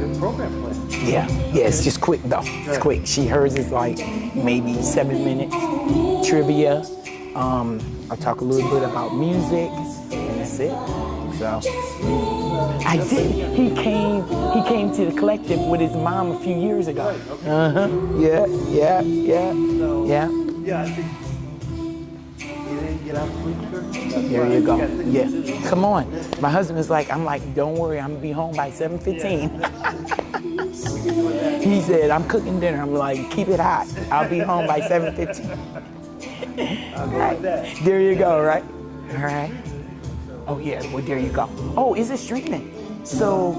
good program plan. Yeah, it's just quick though. It's quick. Hers is like maybe 7 minutes. Trivia. I'll talk a little bit about music, and that's it. So I did. He came to the collective with his mom a few years ago. Right, okay. Yeah. Yeah, I think you didn't get out quicker. There you go. Yeah. Come on. My husband's like, I'm like, don't worry, I'm gonna be home by 7:15. He said, I'm cooking dinner. I'm like, keep it hot. I'll be home by 7:15. I'll go with that. There you go, right? All right. Oh yeah, well there you go. Oh, is it streaming? So,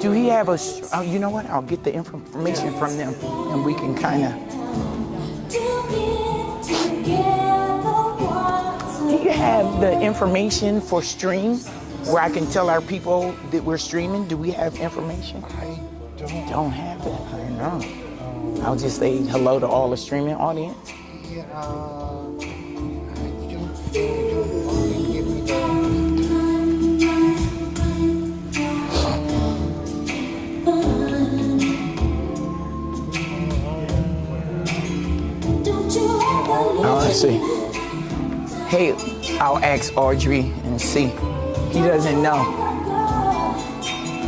do he have a, you know what? I'll get the information from them and we can kind of. Do you have the information for stream where I can tell our people that we're streaming? Do we have information? I Don't have it. I know. I'll just say hello to all the streaming audience. Yeah, I don't give me the. Oh, let's see. Hey, I'll ask Audrey and see. He doesn't know.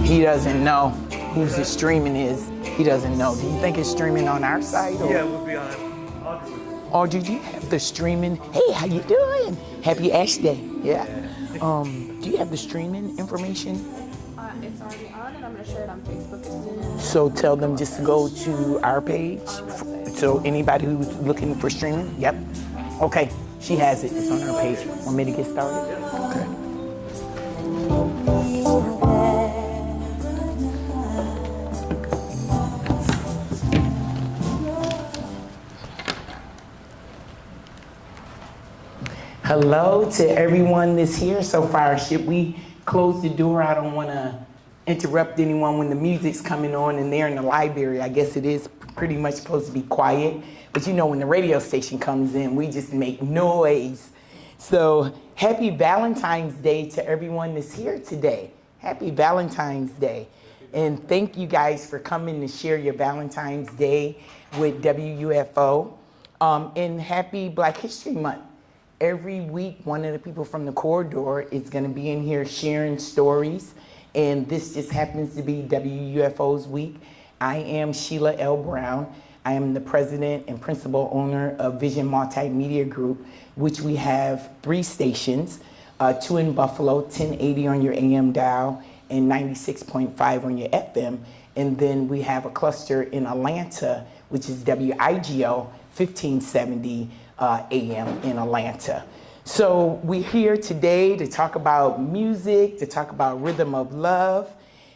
He doesn't know whose the streaming is. He doesn't know. Do you think it's streaming on our side? Or? Yeah, it would be on Audrey. Audrey, do you have the streaming? Hey, how you doing? Happy Ash Day. Yeah. Do you have the streaming information? It's already on, and I'm gonna share it on Facebook as soon as. So tell them just to go to our page. So anybody who's looking for streaming, yep. Okay, she has it. It's on her page. Want me to get started? Okay. Hello to everyone that's here so far. Should we close the door? I don't want to interrupt anyone when the music's coming on and they're in the library. I guess it is pretty much supposed to be quiet. But you know, when the radio station comes in, we just make noise. So happy Valentine's Day to everyone that's here today. Happy Valentine's Day. And thank you guys for coming to share your Valentine's Day with WUFO. And happy Black History Month. Every week, one of the people from the corridor is going to be in here sharing stories, and this just happens to be WUFO's week. I am Sheila L. Brown. I am the president and principal owner of Vision Multimedia Group, which we have 3 stations, 2 in Buffalo, 1080 on your AM dial, and 96.5 on your FM. And then we have a cluster in Atlanta, which is WIGO, 1570 AM in Atlanta. So we're here today to talk about music, to talk about rhythm of love,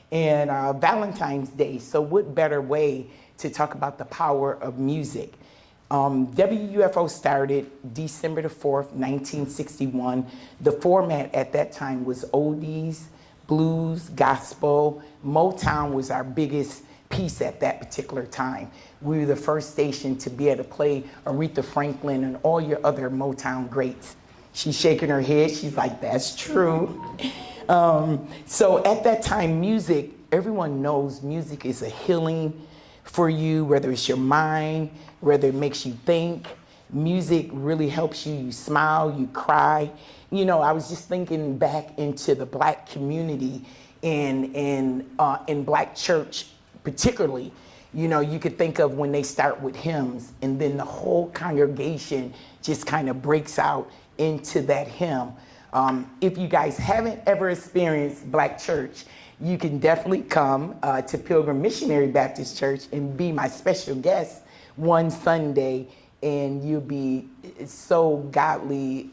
and Valentine's Day. So what better way to talk about the power of music? WUFO started December the 4th, 1961. The format at that time was oldies, blues, gospel. Motown was our biggest piece at that particular time. We were the first station to be able to play Aretha Franklin and all your other Motown greats. She's shaking her head. She's like, that's true. So at that time, music, everyone knows music is a healing for you, whether it's your mind, whether it makes you think. Music really helps you. You smile, you cry. You know, I was just thinking back into the Black community in Black church particularly. You know, you could think of when they start with hymns and then the whole congregation just kind of breaks out into that hymn. If you guys haven't ever experienced Black church, you can definitely come to Pilgrim Missionary Baptist Church and be my special guest one Sunday, and you'll be so godly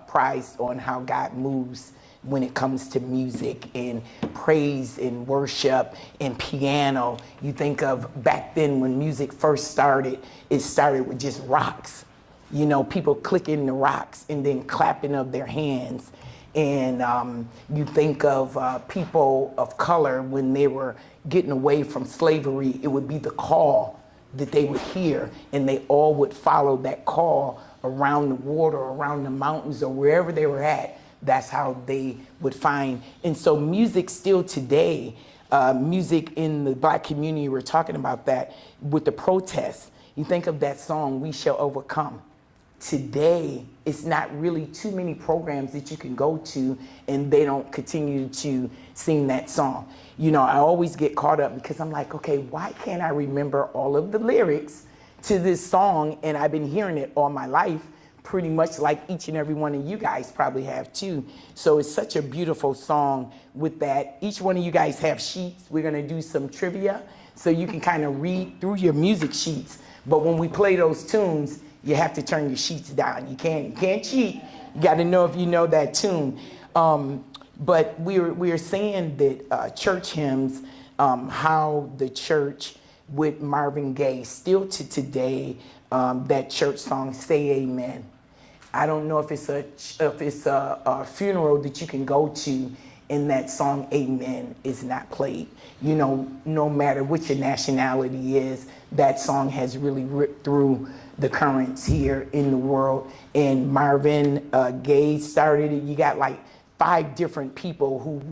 prized on how God moves when it comes to music and praise and worship and piano. You think of back then when music first started, it started with just rocks. You know, people clicking the rocks and then clapping of their hands. And you think of people of color when they were getting away from slavery, it would be the call that they would hear, and they all would follow that call around the water, around the mountains, or wherever they were at. That's how they would find. And so music still today music in the Black community. We're talking about that with the protests. You think of that song, We Shall Overcome. Today, it's not really too many programs that you can go to and they don't continue to sing that song. You know, I always get caught up because I'm like, okay, why can't I remember all of the lyrics to this song? And I've been hearing it all my life, pretty much like each and every one of you guys probably have too. So it's such a beautiful song with that. Each one of you guys have sheets. We're gonna do some trivia so you can kind of read through your music sheets. But when we play those tunes, you have to turn your sheets down. You can't cheat. You got to know if you know that tune. But we're saying that church hymns, how the church with Marvin Gaye, still to today, that church song, Say Amen. I don't know if it's a funeral that you can go to and that song Amen is not played. You know, no matter what your nationality is, that song has really ripped through the currents here in the world. And Marvin Gaye started it. You got like 5 different people who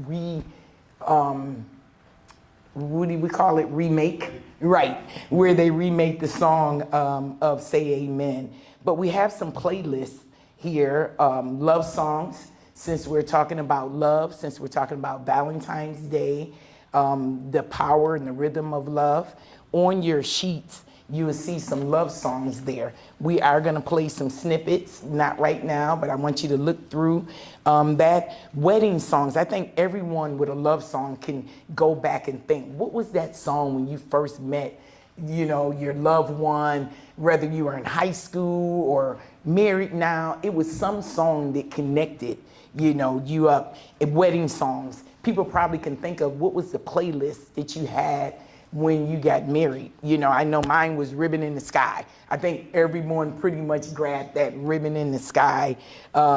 what do we call it? Remake? Right, where they remake the song of Say Amen. But we have some playlists here, love songs, since we're talking about love, since we're talking about Valentine's Day, the power and the rhythm of love. On your sheets, you will see some love songs there. We are gonna play some snippets, not right now, but I want you to look through that. Wedding songs, I think everyone with a love song can go back and think, what was that song when you first met, you know, your loved one, whether you were in high school or married now? It was some song that connected, you know, you up. Wedding songs, people probably can think of what was the playlist that you had when you got married. You know, I know mine was Ribbon in the Sky. I think everyone pretty much grabbed that Ribbon in the Sky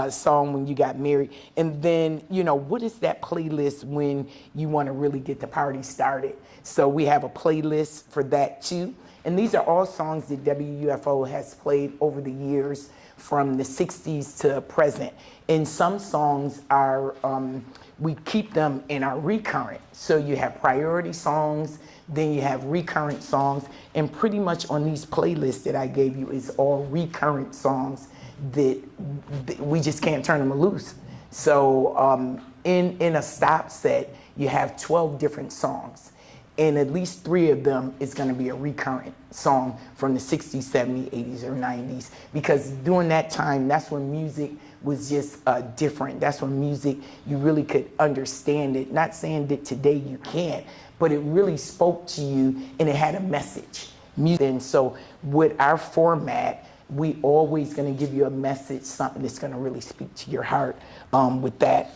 song when you got married. And then, you know, what is that playlist when you want to really get the party started? So we have a playlist for that too. And these are all songs that WUFO has played over the years from the 60s to present. And some songs are, we keep them in our recurrent. So you have priority songs, then you have recurrent songs, and pretty much on these playlists that I gave you is all recurrent songs that we just can't turn them loose. So in a stop set, you have 12 different songs, and at least 3 of them is gonna be a recurrent song from the 60s, 70s, 80s, or 90s, because during that time, that's when music was just different. That's when music, you really could understand it. Not saying that today you can't, but it really spoke to you and it had a message. And so with our format, we always gonna give you a message, something that's gonna really speak to your heart with that.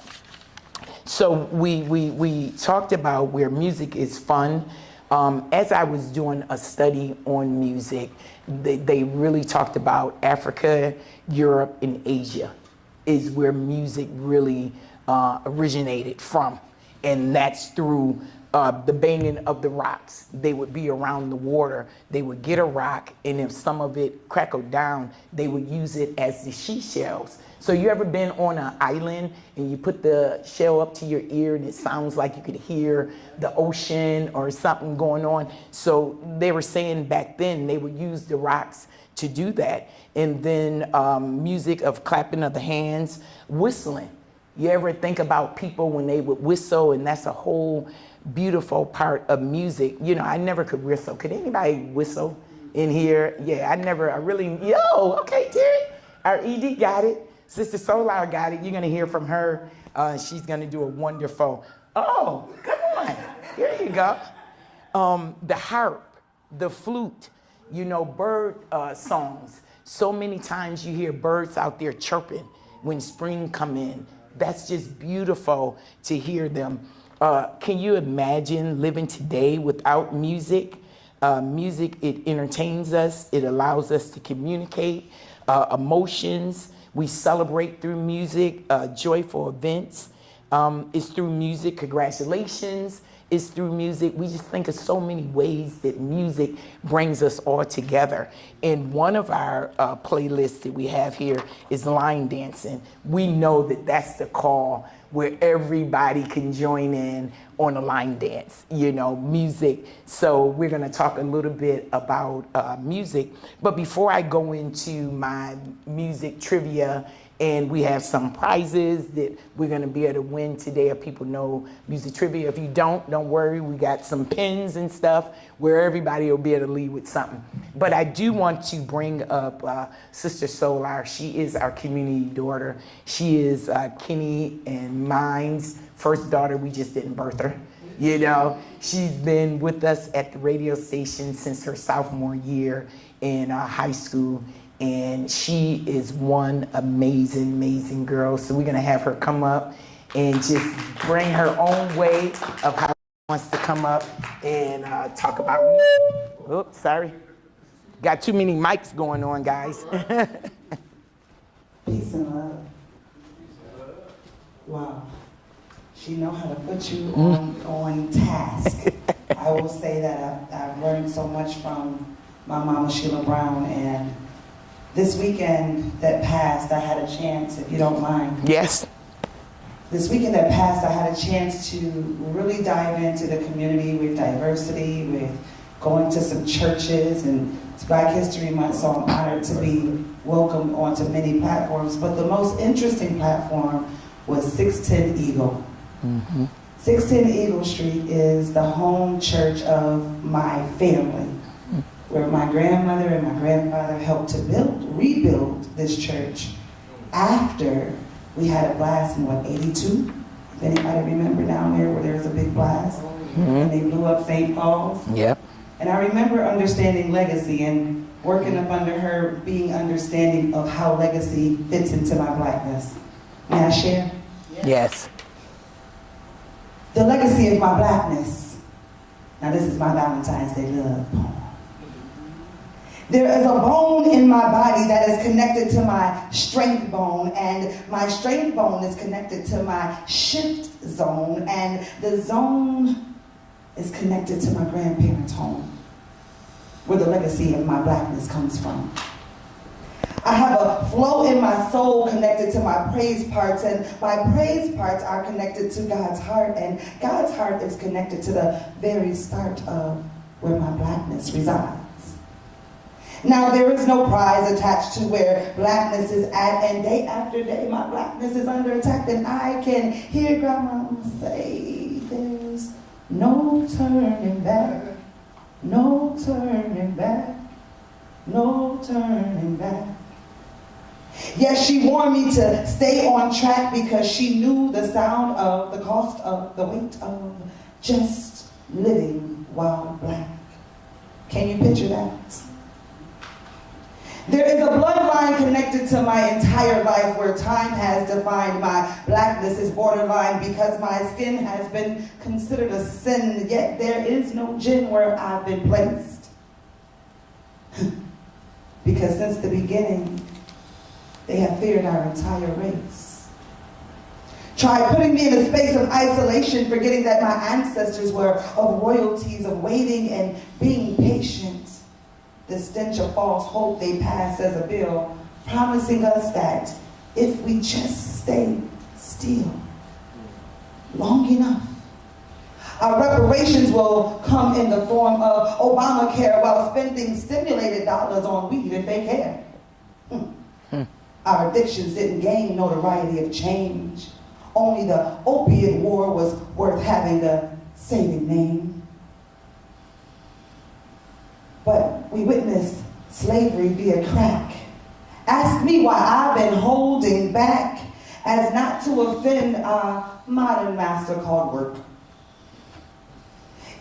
So we talked about where music is fun. As I was doing a study on music, they really talked about Africa, Europe, and Asia is where music really originated from. And that's through the banging of the rocks. They would be around the water. They would get a rock, and if some of it crackled down, they would use it as the seashells. So you ever been on an island and you put the shell up to your ear and it sounds like you could hear the ocean or something going on? So they were saying back then they would use the rocks to do that. And then music of clapping of the hands, whistling. You ever think about people when they would whistle, and that's a whole beautiful part of music. You know, I never could whistle. Could anybody whistle in here? Yeah, okay, Terry. Our ED got it. Sister Solar got it. You're gonna hear from her. She's gonna do a wonderful, oh, come on. Here you go. The harp, the flute, you know, bird songs. So many times you hear birds out there chirping when spring come in. That's just beautiful to hear them. Can you imagine living today without music? Music, it entertains us. It allows us to communicate emotions. We celebrate through music, joyful events. It's through music, congratulations. is through music. We just think of so many ways that music brings us all together. And one of our playlists that we have here is line dancing. We know that that's the call where everybody can join in on a line dance, you know, music. So we're gonna talk a little bit about music. But before I go into my music trivia, and we have some prizes that we're gonna be able to win today if people know music trivia. If you don't worry, we got some pins and stuff where everybody will be able to leave with something. But I do want to bring up Sister Solar. She is our community daughter. She is Kenny and mine's first daughter. We just didn't birth her. You know, she's been with us at the radio station since her sophomore year in high school. And she is one amazing girl. So we're gonna have her come up and just bring her own way of how she wants to come up and talk about music. Oops, sorry. Got too many mics going on, guys. Peace and love. Wow. She know how to put you on task. I will say that I've learned so much from my mama, Sheila Brown, and this weekend that passed, I had a chance, if you don't mind. Yes. This weekend that passed, I had a chance to really dive into the community with diversity, with going to some churches, and it's Black History Month, so I'm honored to be welcomed onto many platforms. But the most interesting platform was 610 Eagle. Mm-hmm. 610 Eagle Street is the home church of my family, where my grandmother and my grandfather helped to rebuild this church after we had a blast in, 82? If anybody remember down there where there was a big blast, and they blew up St. Paul's? Yep. And I remember understanding legacy and working up under her, being understanding of how legacy fits into my Blackness. May I share? Yes. The legacy of my Blackness. Now this is my Valentine's Day love poem. There is a bone in my body that is connected to my strength bone, and my strength bone is connected to my shift zone, and the zone is connected to my grandparents' home, where the legacy of my Blackness comes from. I have a flow in my soul connected to my praise parts, and my praise parts are connected to God's heart, and God's heart is connected to the very start of where my Blackness resides. Now, there is no prize attached to where Blackness is at, and day after day, my Blackness is under attack, and I can hear Grandma say, there's no turning back, no turning back, no turning back. Yes, she warned me to stay on track because she knew the sound of the cost of the weight of just living while Black. Can you picture that? There is a bloodline connected to my entire life where time has defined my Blackness is borderline because my skin has been considered a sin, yet there is no gin where I've been placed. Because since the beginning, they have feared our entire race. Try putting me in a space of isolation, forgetting that my ancestors were of royalties, of waiting and being patient. The stench of false hope they passed as a bill, promising us that if we just stay still long enough, our reparations will come in the form of Obamacare while spending stimulated dollars on weed and fake hair. Our addictions didn't gain notoriety of change. Only the opiate war was worth having a saving name. But we witnessed slavery via crack. Ask me why I've been holding back as not to offend our modern master called work.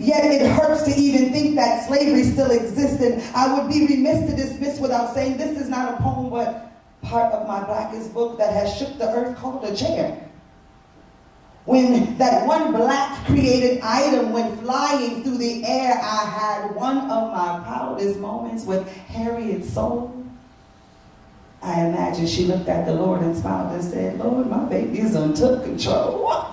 Yet it hurts to even think that slavery still exists, and I would be remiss to dismiss without saying this is not a poem, but part of my Blackest book that has shook the earth called a chair. When that one Black created item went flying through the air, I had one of my proudest moments with Harriet's soul. I imagine she looked at the Lord and smiled and said, Lord, my baby's took control.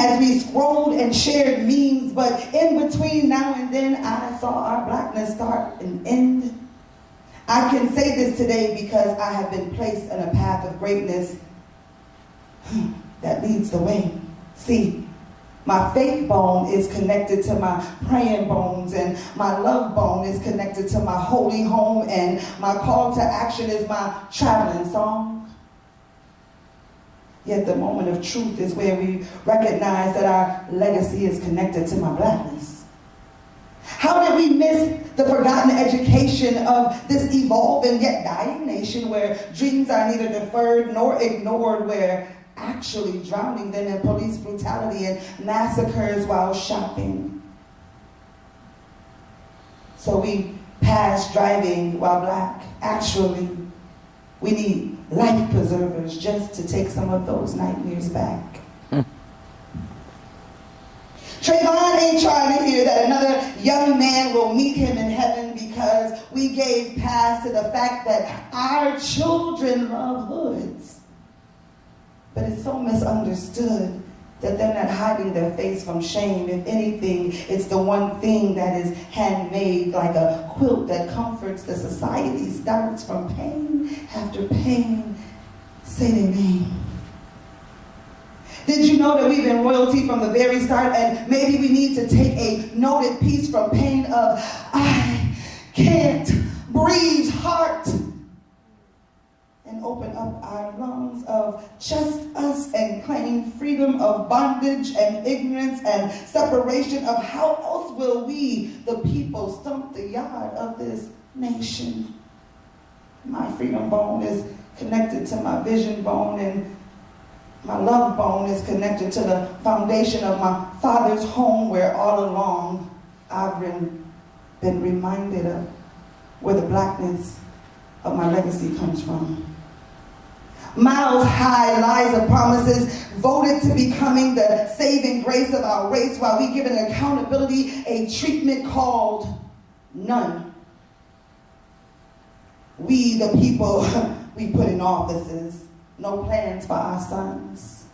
as we scrolled and shared memes, but in between now and then, I saw our blackness start and end. I can say this today because I have been placed in a path of greatness that leads the way. See, my faith bone is connected to my praying bones, and my love bone is connected to my holy home, and my call to action is my traveling song. Yet the moment of truth is where we recognize that our legacy is connected to my blackness. How did we miss the forgotten education of this evolving yet dying nation where dreams are neither deferred nor ignored, where actually drowning them in police brutality and massacres while shopping? So we pass driving while black. Actually, we need life preservers just to take some of those nightmares back. Trayvon ain't trying to hear that another young man will meet him in heaven because we gave pass to the fact that our children love hoods. But it's so misunderstood that they're not hiding their face from shame. If anything, it's the one thing that is handmade, like a quilt that comforts the society, starts from pain after pain. Say their name. Did you know that we've been royalty from the very start, and maybe we need to take a noted piece from pain of I can't breathe heart and open up our lungs of just us and claim freedom of bondage and ignorance and separation of how else will we, the people, stump the yard of this nation. My freedom bone is connected to my vision bone, and my love bone is connected to the foundation of my father's home, where all along I've been reminded of where the blackness of my legacy comes from. Miles high lies of promises voted to becoming the saving grace of our race, while we give an accountability a treatment called none. We, the people, we put in offices, no plans for our sons.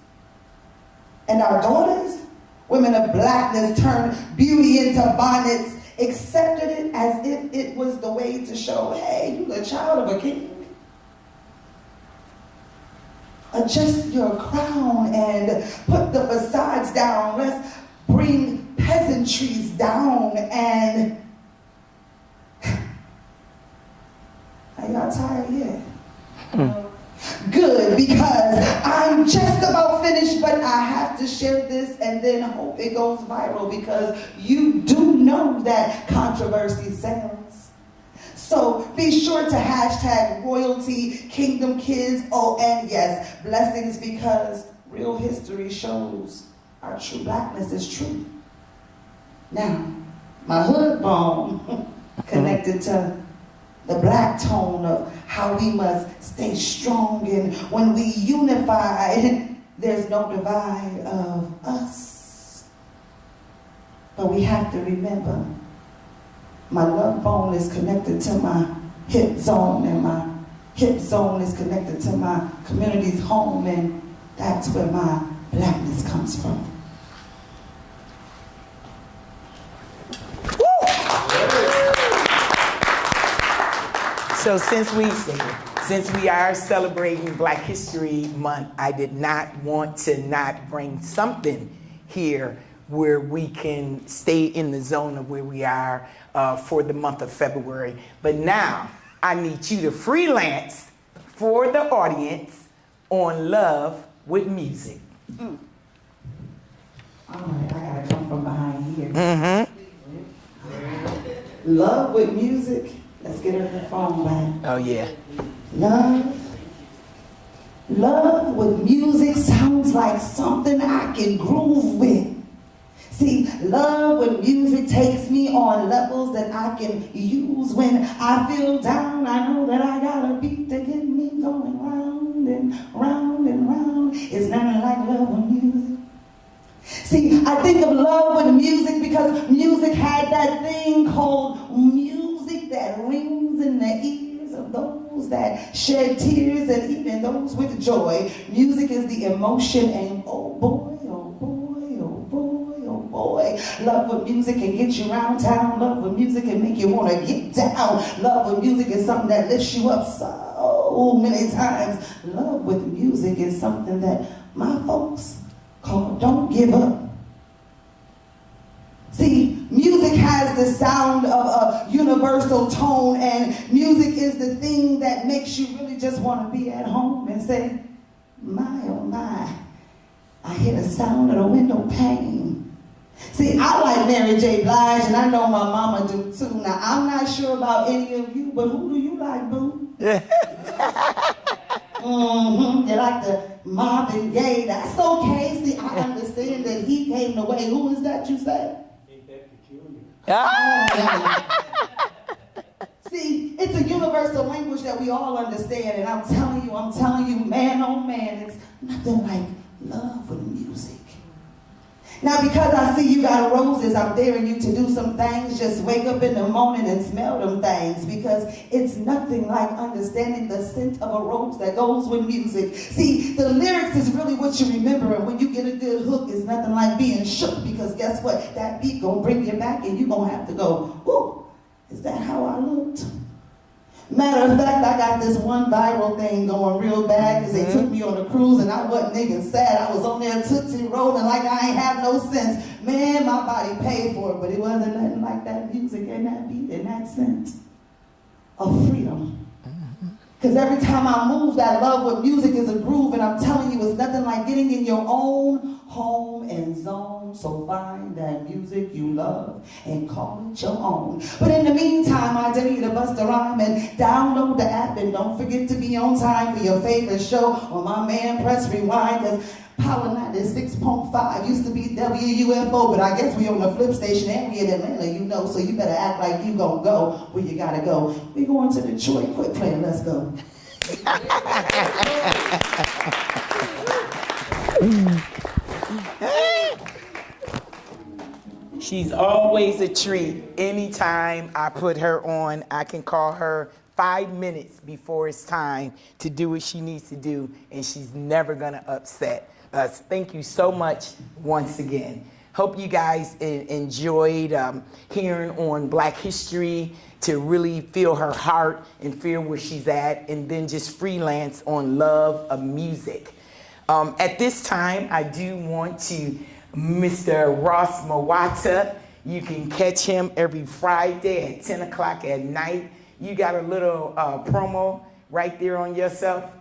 And our daughters, women of blackness, turned beauty into bonnets, accepted it as if it was the way to show, hey, you're the child of a king. Adjust your crown and put the facades down. Let's bring peasantries down. And are y'all tired yet? Good, because I'm just about finished, but I have to share this and then hope it goes viral, because you do know that controversy sells. So be sure to hashtag royalty, kingdom kids, oh, and yes, blessings, because real history shows our true blackness is true. Now, my hood bone connected to the black tone of how we must stay strong, and when we unify, there's no divide of us. But we have to remember, my love bone is connected to my hip zone, and my hip zone is connected to my community's home, and that's where my blackness comes from. So since we are celebrating Black History Month, I did not want to not bring something here where we can stay in the zone of where we are for the month of February. But now I need you to freelance for the audience on Love with Music. All right, I gotta come from behind here. Love with Music. Let's get her the phone back. Oh yeah. Love with music sounds like something I can groove with. See, love with music takes me on levels that I can use when I feel down. I know that I got a beat to get me going round and round and round. It's nothing like love with music. See, I think of love with music because music had that thing called music that rings in the ears of those that shed tears and even those with joy. Music is the emotion, and oh boy, oh boy, oh Love with music can get you around town. Love with music can make you want to get down. Love with music is something that lifts you up so many times. Love with music is something that my folks call don't give up. See, music has the sound of a universal tone, and music is the thing that makes you really just want to be at home and say, my oh my, I hear the sound of the window pane. See, I like Mary J. Blige, and I know my mama do too. Now, I'm not sure about any of you, but who do you like, boo? You like the Marvin Gaye. That's okay. See, I understand that he came the way. Who is that you say? See, it's a universal language that we all understand, and I'm telling you, man, oh man, it's nothing like love with music. Now, because I see you got roses, I'm daring you to do some things. Just wake up in the morning and smell them things, because it's nothing like understanding the scent of a rose that goes with music. See, the lyrics is really what you remember, and when you get a good hook, it's nothing like being shook, because guess what? That beat gonna bring you back, and you gonna have to go, whoo, is that how I looked? Matter of fact, I got this one viral thing going real bad because they took me on a cruise and I wasn't even sad. I was on there tootsie rolling like I ain't have no sense. Man, my body paid for it, but it wasn't nothing like that music and that beat and that scent of freedom. Because every time I move, that love with music is a groove, and I'm telling you, it's nothing like getting in your own home and zone. So find that music you love and call it your own. But in the meantime, I dare you to bust a rhyme and download the app, and don't forget to be on time for your favorite show. Or my man, press rewind, because Power 96.5 used to be WUFO, but I guess we on the flip station and we in Atlanta, you know, so you better act like you gonna go where you gotta go. We going to Detroit. Quit playing, let's go. She's always a treat. Anytime I put her on, I can call her 5 minutes before it's time to do what she needs to do, and she's never gonna upset us. Thank you so much once again. Hope you guys enjoyed hearing on Black History, to really feel her heart and feel where she's at, and then just freelance on love of music. At this time, I do want to Mr. Ross Mawata. You can catch him every Friday at 10 o'clock at night. You got a little promo right there on yourself.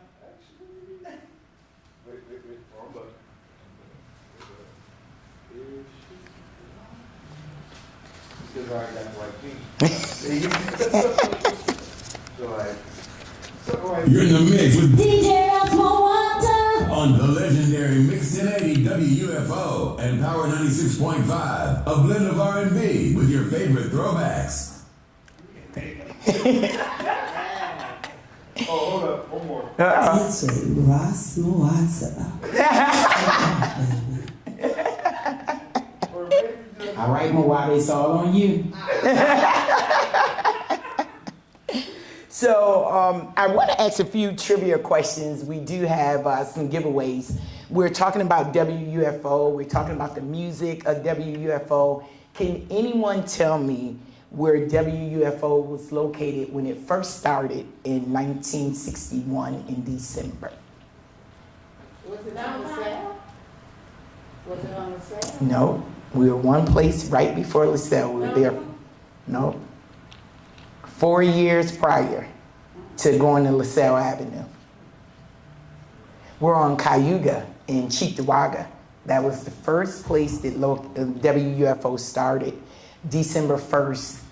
You're in the mix with DJ Ross Mawata on the legendary Mix 1080 WUFO and Power 96.5, a blend of R&B with your favorite throwbacks. Oh, hold up, one more. DJ Ross Mawata. All right, Mawata, it's all on you. So I want to ask a few trivia questions. We do have some giveaways. We're talking about WUFO. We're talking about the music of WUFO. Can anyone tell me where WUFO was located when it first started in 1961 in December? Was it on the sale? Was it on the sale? No, we were one place right before LaSalle. We were there. No. 4 years prior to going to LaSalle Avenue. We're on Cayuga in Cheektowaga. That was the first place that WUFO started. December 4th,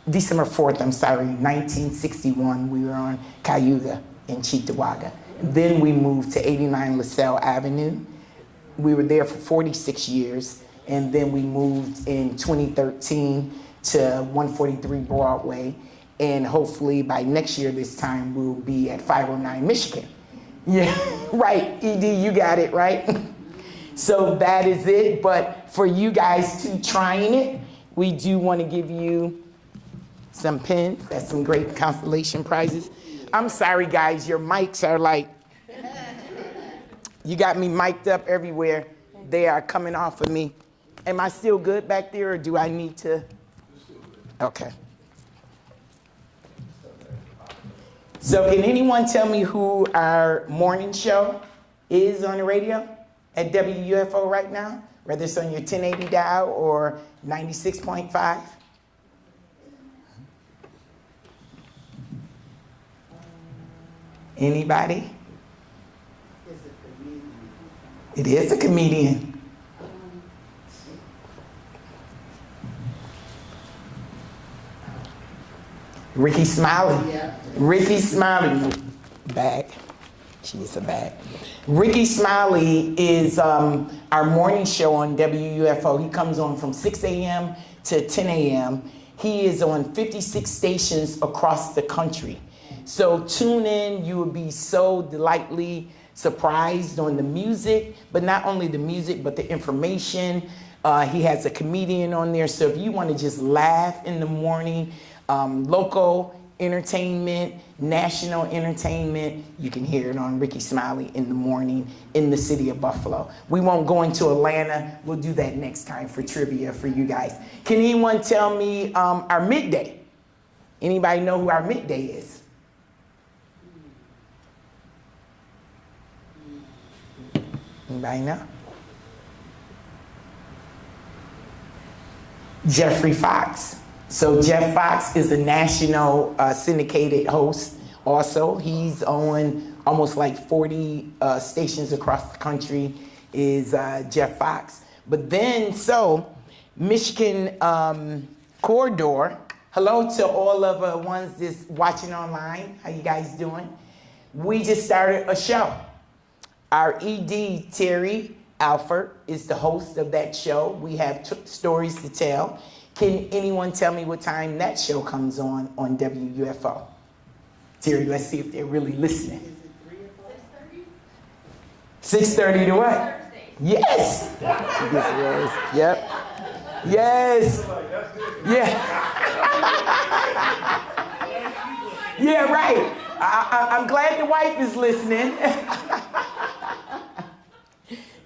1961, we were on Cayuga in Cheektowaga. Then we moved to 89 LaSalle Avenue. We were there for 46 years. And then we moved in 2013 to 143 Broadway. And hopefully by next year this time we'll be at 509 Michigan. Yeah, right, ED, you got it, right? So that is it, but for you guys to trying it, we do want to give you some pins. That's some great consolation prizes. I'm sorry guys, your mics are like, you got me mic'd up everywhere. They are coming off of me. Am I still good back there, or do I need to? Okay. So can anyone tell me who our morning show is on the radio at WUFO right now? Whether it's on your 1080 dial or 96.5? Anybody? It is a comedian. Ricky Smiley. Ricky Smiley. Back. She's a bag. Ricky Smiley is our morning show on WUFO. He comes on from 6 a.m. to 10 a.m. He is on 56 stations across the country. So tune in. You will be so delightfully surprised on the music, but not only the music, but the information. He has a comedian on there. So if you want to just laugh in the morning, local entertainment, national entertainment, you can hear it on Ricky Smiley in the morning in the city of Buffalo. We won't go into Atlanta. We'll do that next time for trivia for you guys. Can anyone tell me our midday? Anybody know who our midday is? Anybody know? Jeffrey Fox. So Jeff Fox is a national syndicated host also. He's on almost like 40 stations across the country is Jeff Fox. But then, so Michigan Corridor, hello to all of the ones that's watching online. How you guys doing? We just started a show. Our ED, Terry Alford, is the host of that show. We have stories to tell. Can anyone tell me what time that show comes on WUFO? Terry, let's see if they're really listening. 6:30 to what? Yes. Yep. Yes. Yeah. Yeah, right. I'm glad the wife is listening.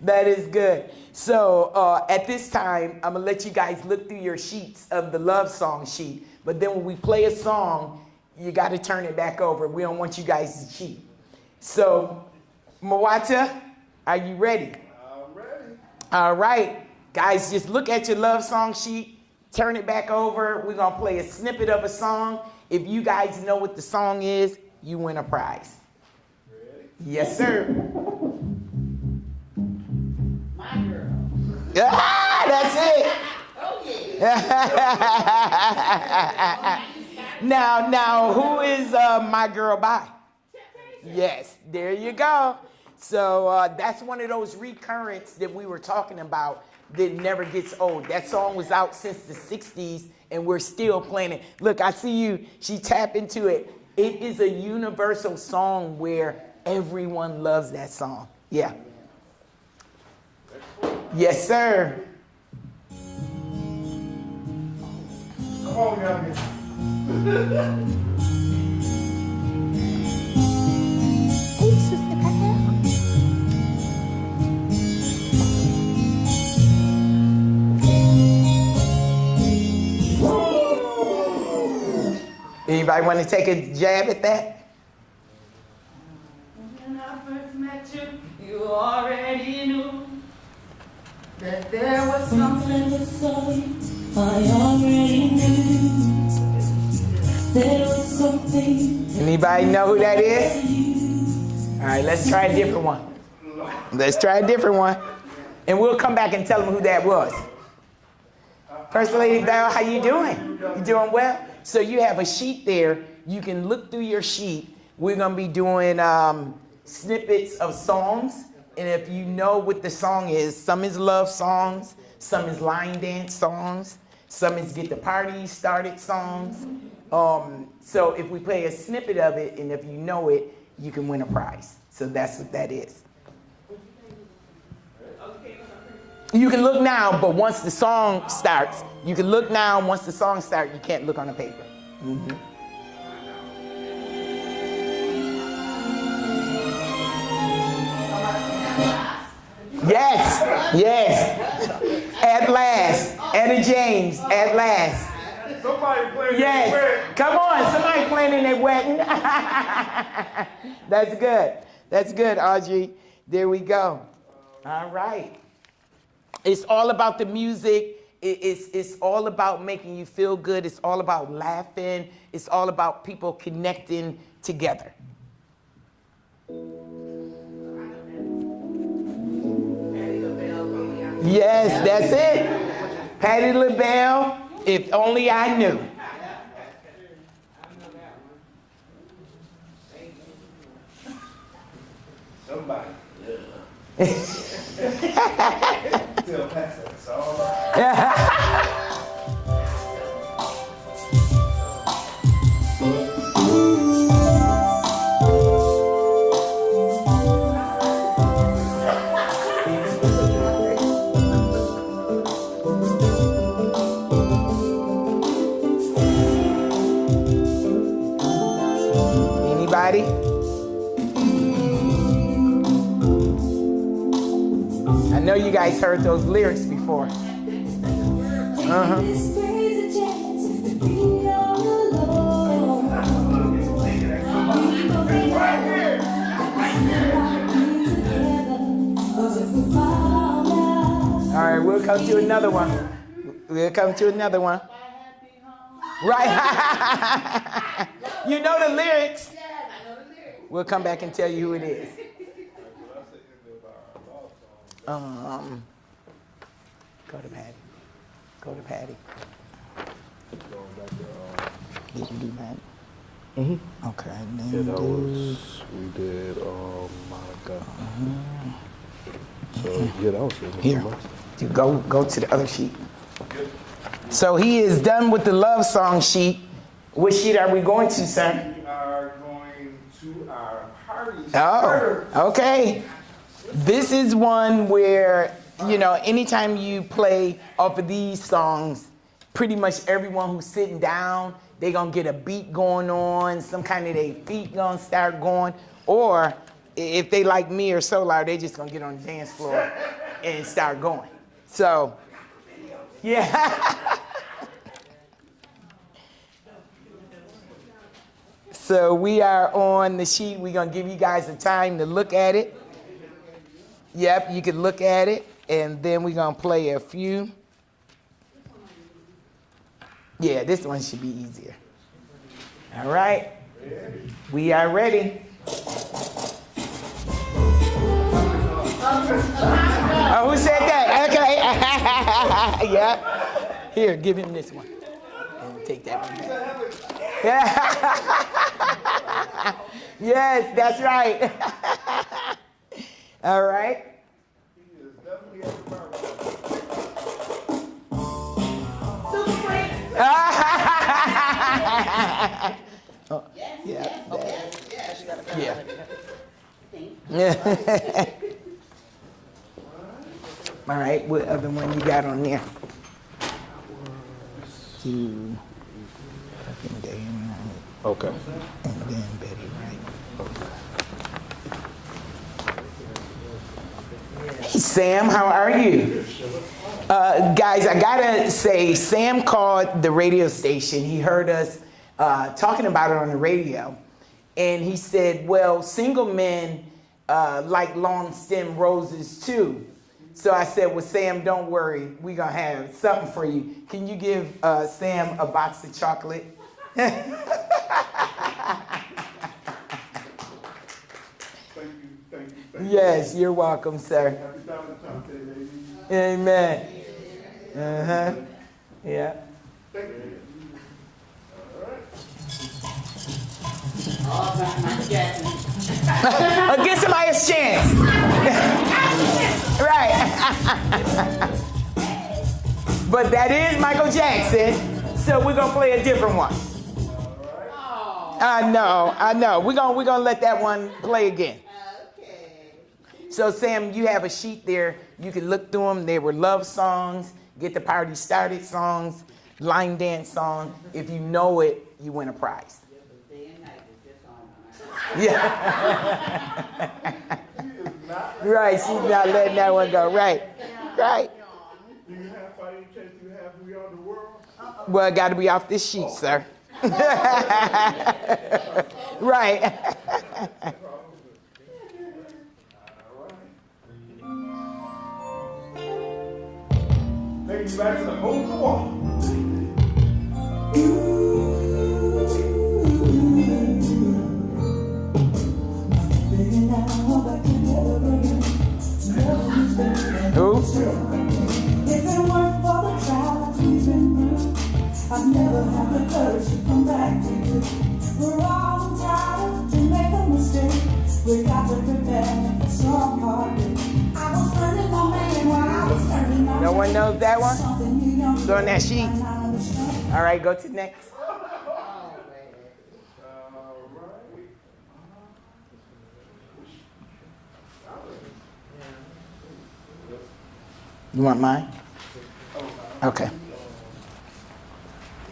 That is good. So at this time, I'm gonna let you guys look through your sheets of the love song sheet. But then when we play a song, you gotta turn it back over. We don't want you guys to cheat. So, Mwata, are you ready? I'm ready. All right. Guys, just look at your love song sheet, turn it back over. We're gonna play a snippet of a song. If you guys know what the song is, you win a prize. Ready? Yes, sir. My girl. Ah, that's it. Oh, yeah. Now, who is My Girl by? Yes, there you go. So that's one of those recurrents that we were talking about that never gets old. That song was out since the 60s, and we're still playing it. Look, I see you. She tapped into it. It is a universal song where everyone loves that song. Yeah. Yes, sir. Come on, youngin. Anybody want to take a jab at that? When I first met you, you already knew that there was something. I already knew there was something. Anybody know who that is? All right, let's try a different one. Let's try a different one. And we'll come back and tell them who that was. First Lady Val, how you doing? You doing well? So you have a sheet there. You can look through your sheet. We're going to be doing snippets of songs. And if you know what the song is, some is love songs, some is line dance songs, some is get the party started songs. So if we play a snippet of it, and if you know it, you can win a prize. So that's what that is. You can look now, but once the song starts, you can look now. Once the song starts, you can't look on the paper. Mm-hmm. Yes, yes. At last. Etta James, at last. Somebody playing Yes. Come on, somebody playing in their wedding. That's good. That's good, Audrey. There we go. All right. It's all about the music. It's all about making you feel good. It's all about laughing. It's all about people connecting together. Yes, that's it. Patti LaBelle, If Only I Knew. Somebody. Tell Pastor, it's all right. Anybody? I know you guys heard those lyrics before. All right, we'll come to another one. We'll come to another one. Right. You know the lyrics. We'll come back and tell you who it is. Go to Patty. Go to Patty. Did you do Patty? Mm-hmm. Okay. Then Yeah, that was, we did, Monica. So, yeah, that was it. Here. You go to the other sheet. So he is done with the love song sheet. What sheet are we going to, sir? We are going to our party. Oh, okay. This is one where, you know, anytime you play off of these songs, pretty much everyone who's sitting down, they're going to get a beat going on, some kind of their feet going to start going, or if they like me or Solar, they just going to get on the dance floor and start going. So, yeah. So we are on the sheet. We're going to give you guys the time to look at it. Yep, you can look at it, and then we're going to play a few. Yeah, this one should be easier. All right. We are ready. Oh, who said that? Okay. Yeah. Here, give him this one. And take that one back. Yeah. Yes, that's right. All right. Oh, yeah. Yeah. All right, what other one you got on there? Two. Okay. And then Betty, right? Hey, Sam, how are you? Guys, I gotta say, Sam called the radio station. He heard us talking about it on the radio. And he said, well, single men like long stem roses too. So I said, well, Sam, don't worry. We're going to have something for you. Can you give Sam a box of chocolate? Thank you. Yes, you're welcome, sir. Happy Valentine's Day, ladies. Amen. Uh-huh. Yeah. Thank you. All right, Michael Jackson. Give somebody a chance. Right. But that is Michael Jackson, so we're going to play a different one. I know. We're gonna let that one play again. Okay. So Sam, you have a sheet there. You can look through them. They were love songs, get the party started songs, line dance song. If you know it, you win a prize. Yeah. Right, she's not letting that one go. Right. Do you have, by any chance, do you have We Are the World? Well, it got to be off this sheet, sir. Right. Take you back to the whole war. Who? If it weren't for the trials we've been through, I'd never have the courage to come back to you. We're all entitled to make a mistake. We got to prepare for some heartache. I was burning my man while I was burning my No one knows that one? something you don't It's on that sheet. might not understand. All right, go to next. You want mine? Okay.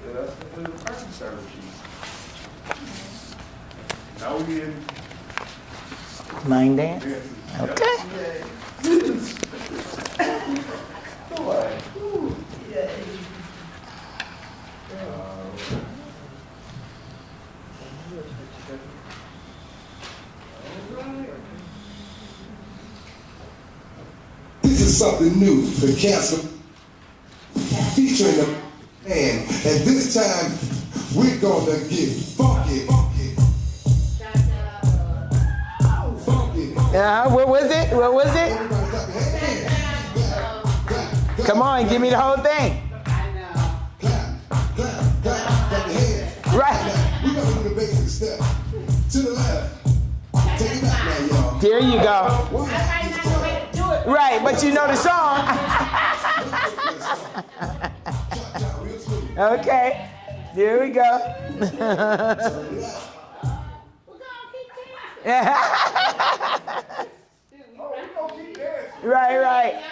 Yeah, that's the person service sheet. Now we in. Line dance? Yes. Okay. This is something new, the cancer featuring the man, and this time we're gonna get funky. Funky. What was it? What was it? Everybody clap your hands. Clap, clap, Come on, give me the whole thing. clap, clap your hands. Right. We're gonna do the basic step. To the left. Take it back now, y'all. There you go. One, Right, but you know the song. Okay, there we go. Right, right.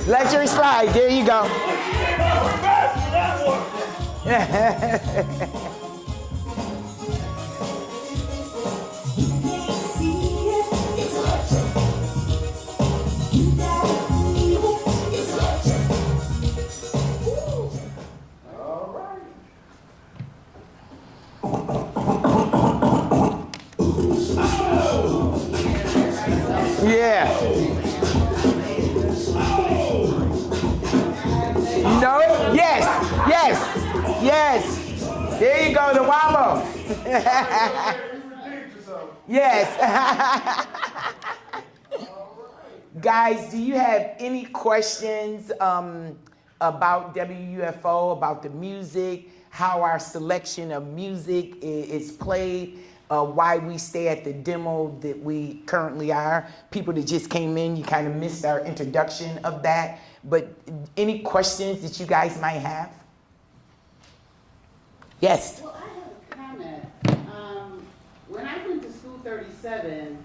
Let your slide. There you go. Yeah. You know it? Yes. Yes. Yes. There you go, the wombo. Yes. Guys, do you have any questions about WUFO, about the music, how our selection of music is played? Why we stay at the demo that we currently are. People that just came in, you kind of missed our introduction of that. But any questions that you guys might have? Yes? Well, I have a comment. When I went to School 37,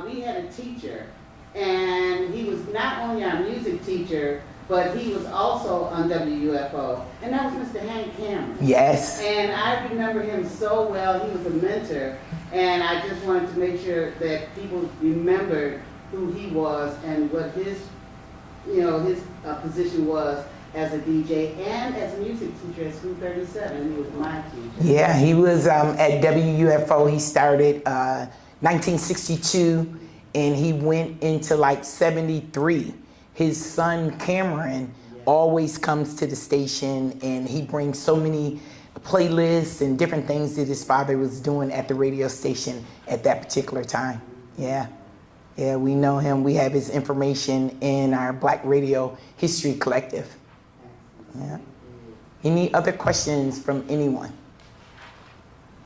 we had a teacher, and he was not only our music teacher, but he was also on WUFO, and that was Mr. Hank Cameron. Yes. And I remember him so well. He was a mentor, and I just wanted to make sure that people remembered who he was and what his, his position was as a DJ and as a music teacher at School 37. He was my teacher. Yeah, he was at WUFO. He started 1962, and he went into like 73. His son Cameron always comes to the station, and he brings so many playlists and different things that his father was doing at the radio station at that particular time. Yeah. Yeah, we know him. We have his information in our Black Radio History Collective. Yeah. Any other questions from anyone?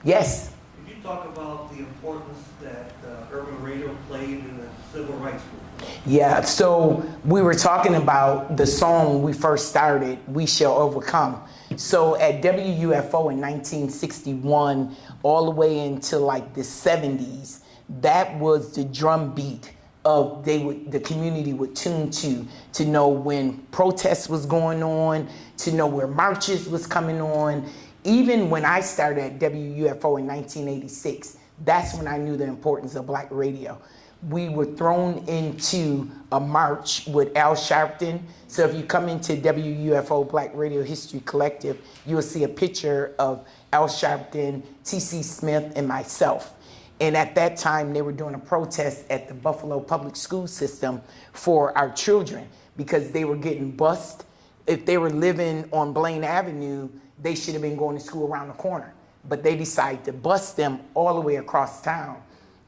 Yes? Could you talk about the importance that urban radio played in the civil rights movement? Yeah, so we were talking about the song when we first started, We Shall Overcome. So at WUFO in 1961, all the way into like the 70s, that was the drum beat of the community would tune to know when protests was going on, to know where marches was coming on. Even when I started at WUFO in 1986, that's when I knew the importance of Black radio. we were thrown into a march with Al Sharpton. So if you come into WUFO Black Radio History Collective, you will see a picture of Al Sharpton, T.C. Smith, and myself. And at that time, they were doing a protest at the Buffalo Public School System for our children because they were getting bused. If they were living on Blaine Avenue, they should have been going to school around the corner. But they decided to bus them all the way across town.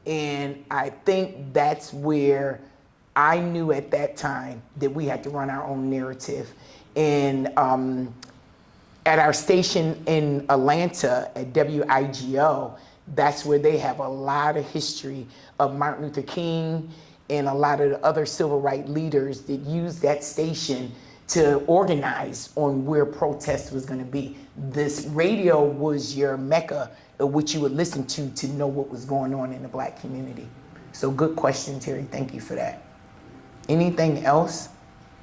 And I think that's where I knew at that time that we had to run our own narrative. And at our station in Atlanta at WIGO, that's where they have a lot of history of Martin Luther King and a lot of the other civil rights leaders that used that station to organize on where protest was going to be. This radio was your mecca of which you would listen to know what was going on in the Black community. So good question, Terry. Thank you for that. Anything else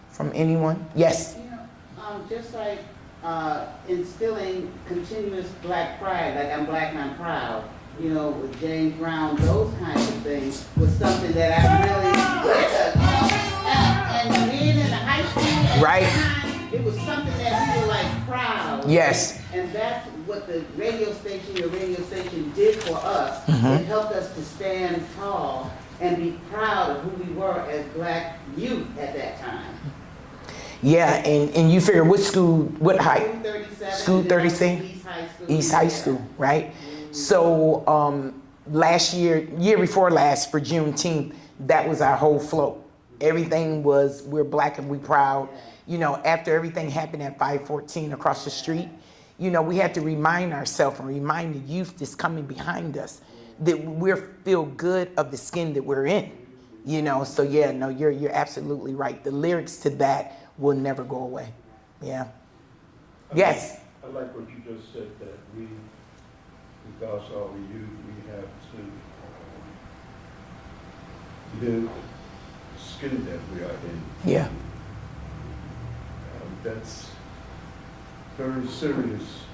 from anyone? Yes? Just like instilling continuous Black pride, like I'm Black and I'm proud, you know, with James Brown, those kinds of things was something that I really, and being in the high school, right, time, it was something that we were like proud. Yes. And that's what the radio station, your radio station did for us. It helped us to stand tall and be proud of who we were as Black youth at that time. Yeah, and you figure what school, what high? School 37. School 37? East High School. East High School, right? So last year before last, for Juneteenth, that was our whole float. Everything was, we're Black and we proud. You know, after everything happened at 514 across the street, you know, we had to remind ourselves and remind the youth that's coming behind us that we feel good of the skin that we're in. You know, so yeah, no, you're absolutely right. The lyrics to that will never go away. Yeah. Yes. I like what you just said, that we, because our youth, we have to live the skin that we are in. Yeah. That's very serious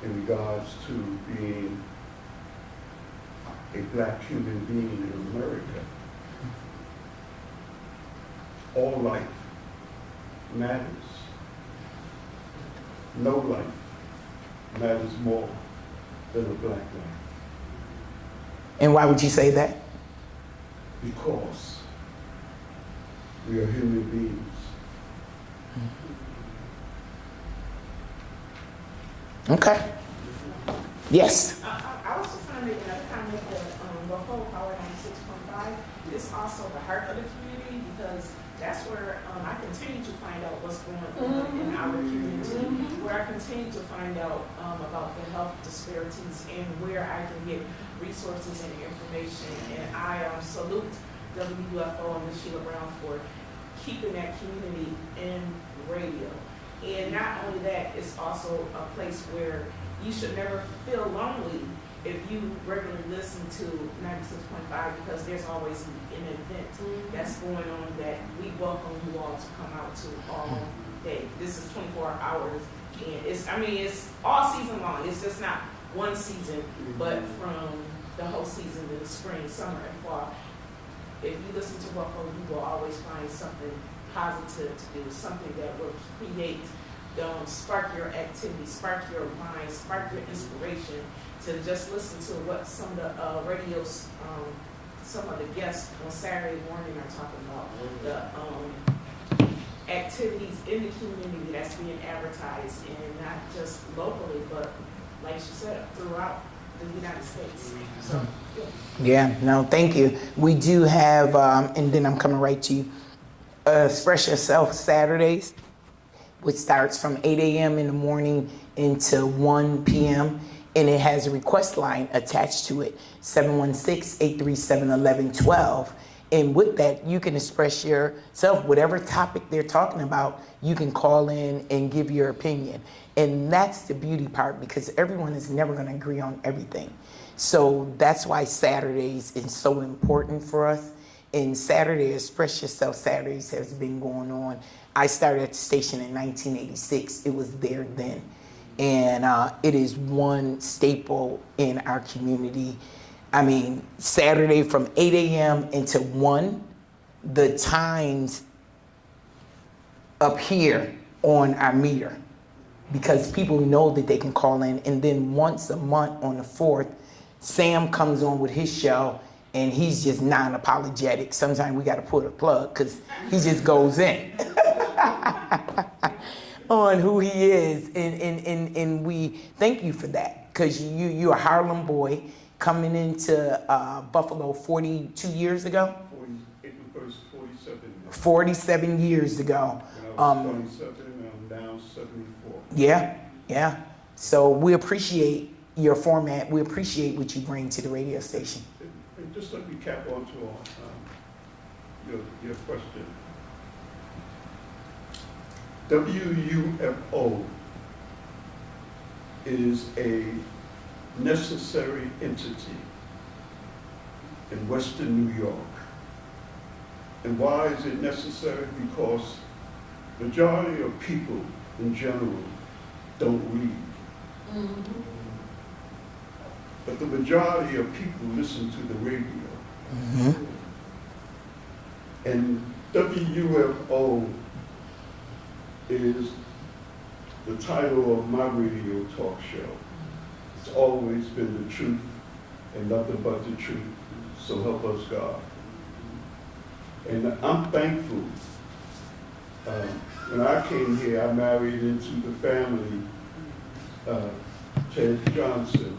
in regards to being a Black human being in America. All life matters. No life matters more than a Black life. And why would you say that? Because we are human beings. Okay. Yes. I was just trying to make another comment that WUFO Power 96.5 is also the heart of the community, because that's where I continue to find out what's going on in our community, where I continue to find out about the health disparities and where I can get resources and information. And I salute WUFO and Ms. Sheila Brown for keeping that community in radio. And not only that, it's also a place where you should never feel lonely if you regularly listen to 96.5, because there's always an event that's going on that we welcome you all to come out to all day. This is 24 hours, and it's all season long. It's just not one season, but from the whole season to the spring, summer, and fall. If you listen to WUFO, you will always find something positive to do, something that will create, spark your activity, spark your mind, spark your inspiration to just listen to what some of the radios, some of the guests on Saturday morning are talking about, the activities in the community that's being advertised, and not just locally, but like she said, throughout the United States. So, Yeah, no, thank you. We do have, and then I'm coming right to you, Express Yourself Saturdays, which starts from 8 a.m. in the morning until 1 p.m. And it has a request line attached to it, 716-837-1112. And with that, you can express yourself, whatever topic they're talking about, you can call in and give your opinion. And that's the beauty part, because everyone is never going to agree on everything. So that's why Saturdays is so important for us. And Saturday, Express Yourself Saturdays has been going on. I started at the station in 1986. It was there then. And it is one staple in our community. I mean, Saturday from 8 a.m. until 1, the times up here on our meter, because people know that they can call in. And then once a month on the 4th, Sam comes on with his show, and he's just non-apologetic. Sometimes we got to pull the plug because he just goes in on who he is. And we thank you for that, because you're a Harlem boy coming into Buffalo 42 years ago? 47 years ago. When I was 27, I'm down 74. Yeah. So we appreciate your format. We appreciate what you bring to the radio station. And just let me cap on to your question. WUFO is a necessary entity in Western New York. And why is it necessary? Because the majority of people in general don't read. Mm-hmm. But the majority of people listen to the radio. Mm-hmm. And WUFO is the title of my radio talk show. It's always been the truth and nothing but the truth. So help us God. And I'm thankful. When I came here, I married into the family, Ted Johnson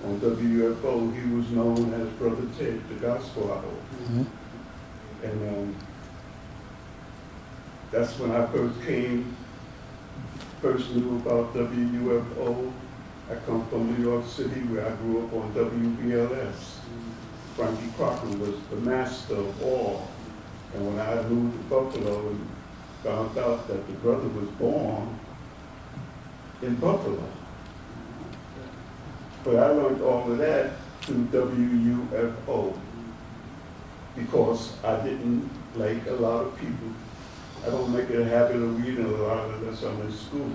on WFO. He was known as Brother Ted, the Gospel Hour. Mm-hmm. And that's when I first knew about WUFO. I come from New York City, where I grew up on WBLS. Frankie Crocker was the master of all. And when I moved to Buffalo and found out that the brother was born in Buffalo. But I learned all of that through WUFO because I didn't, like a lot of people, I don't make it a habit of reading a lot unless I'm in school.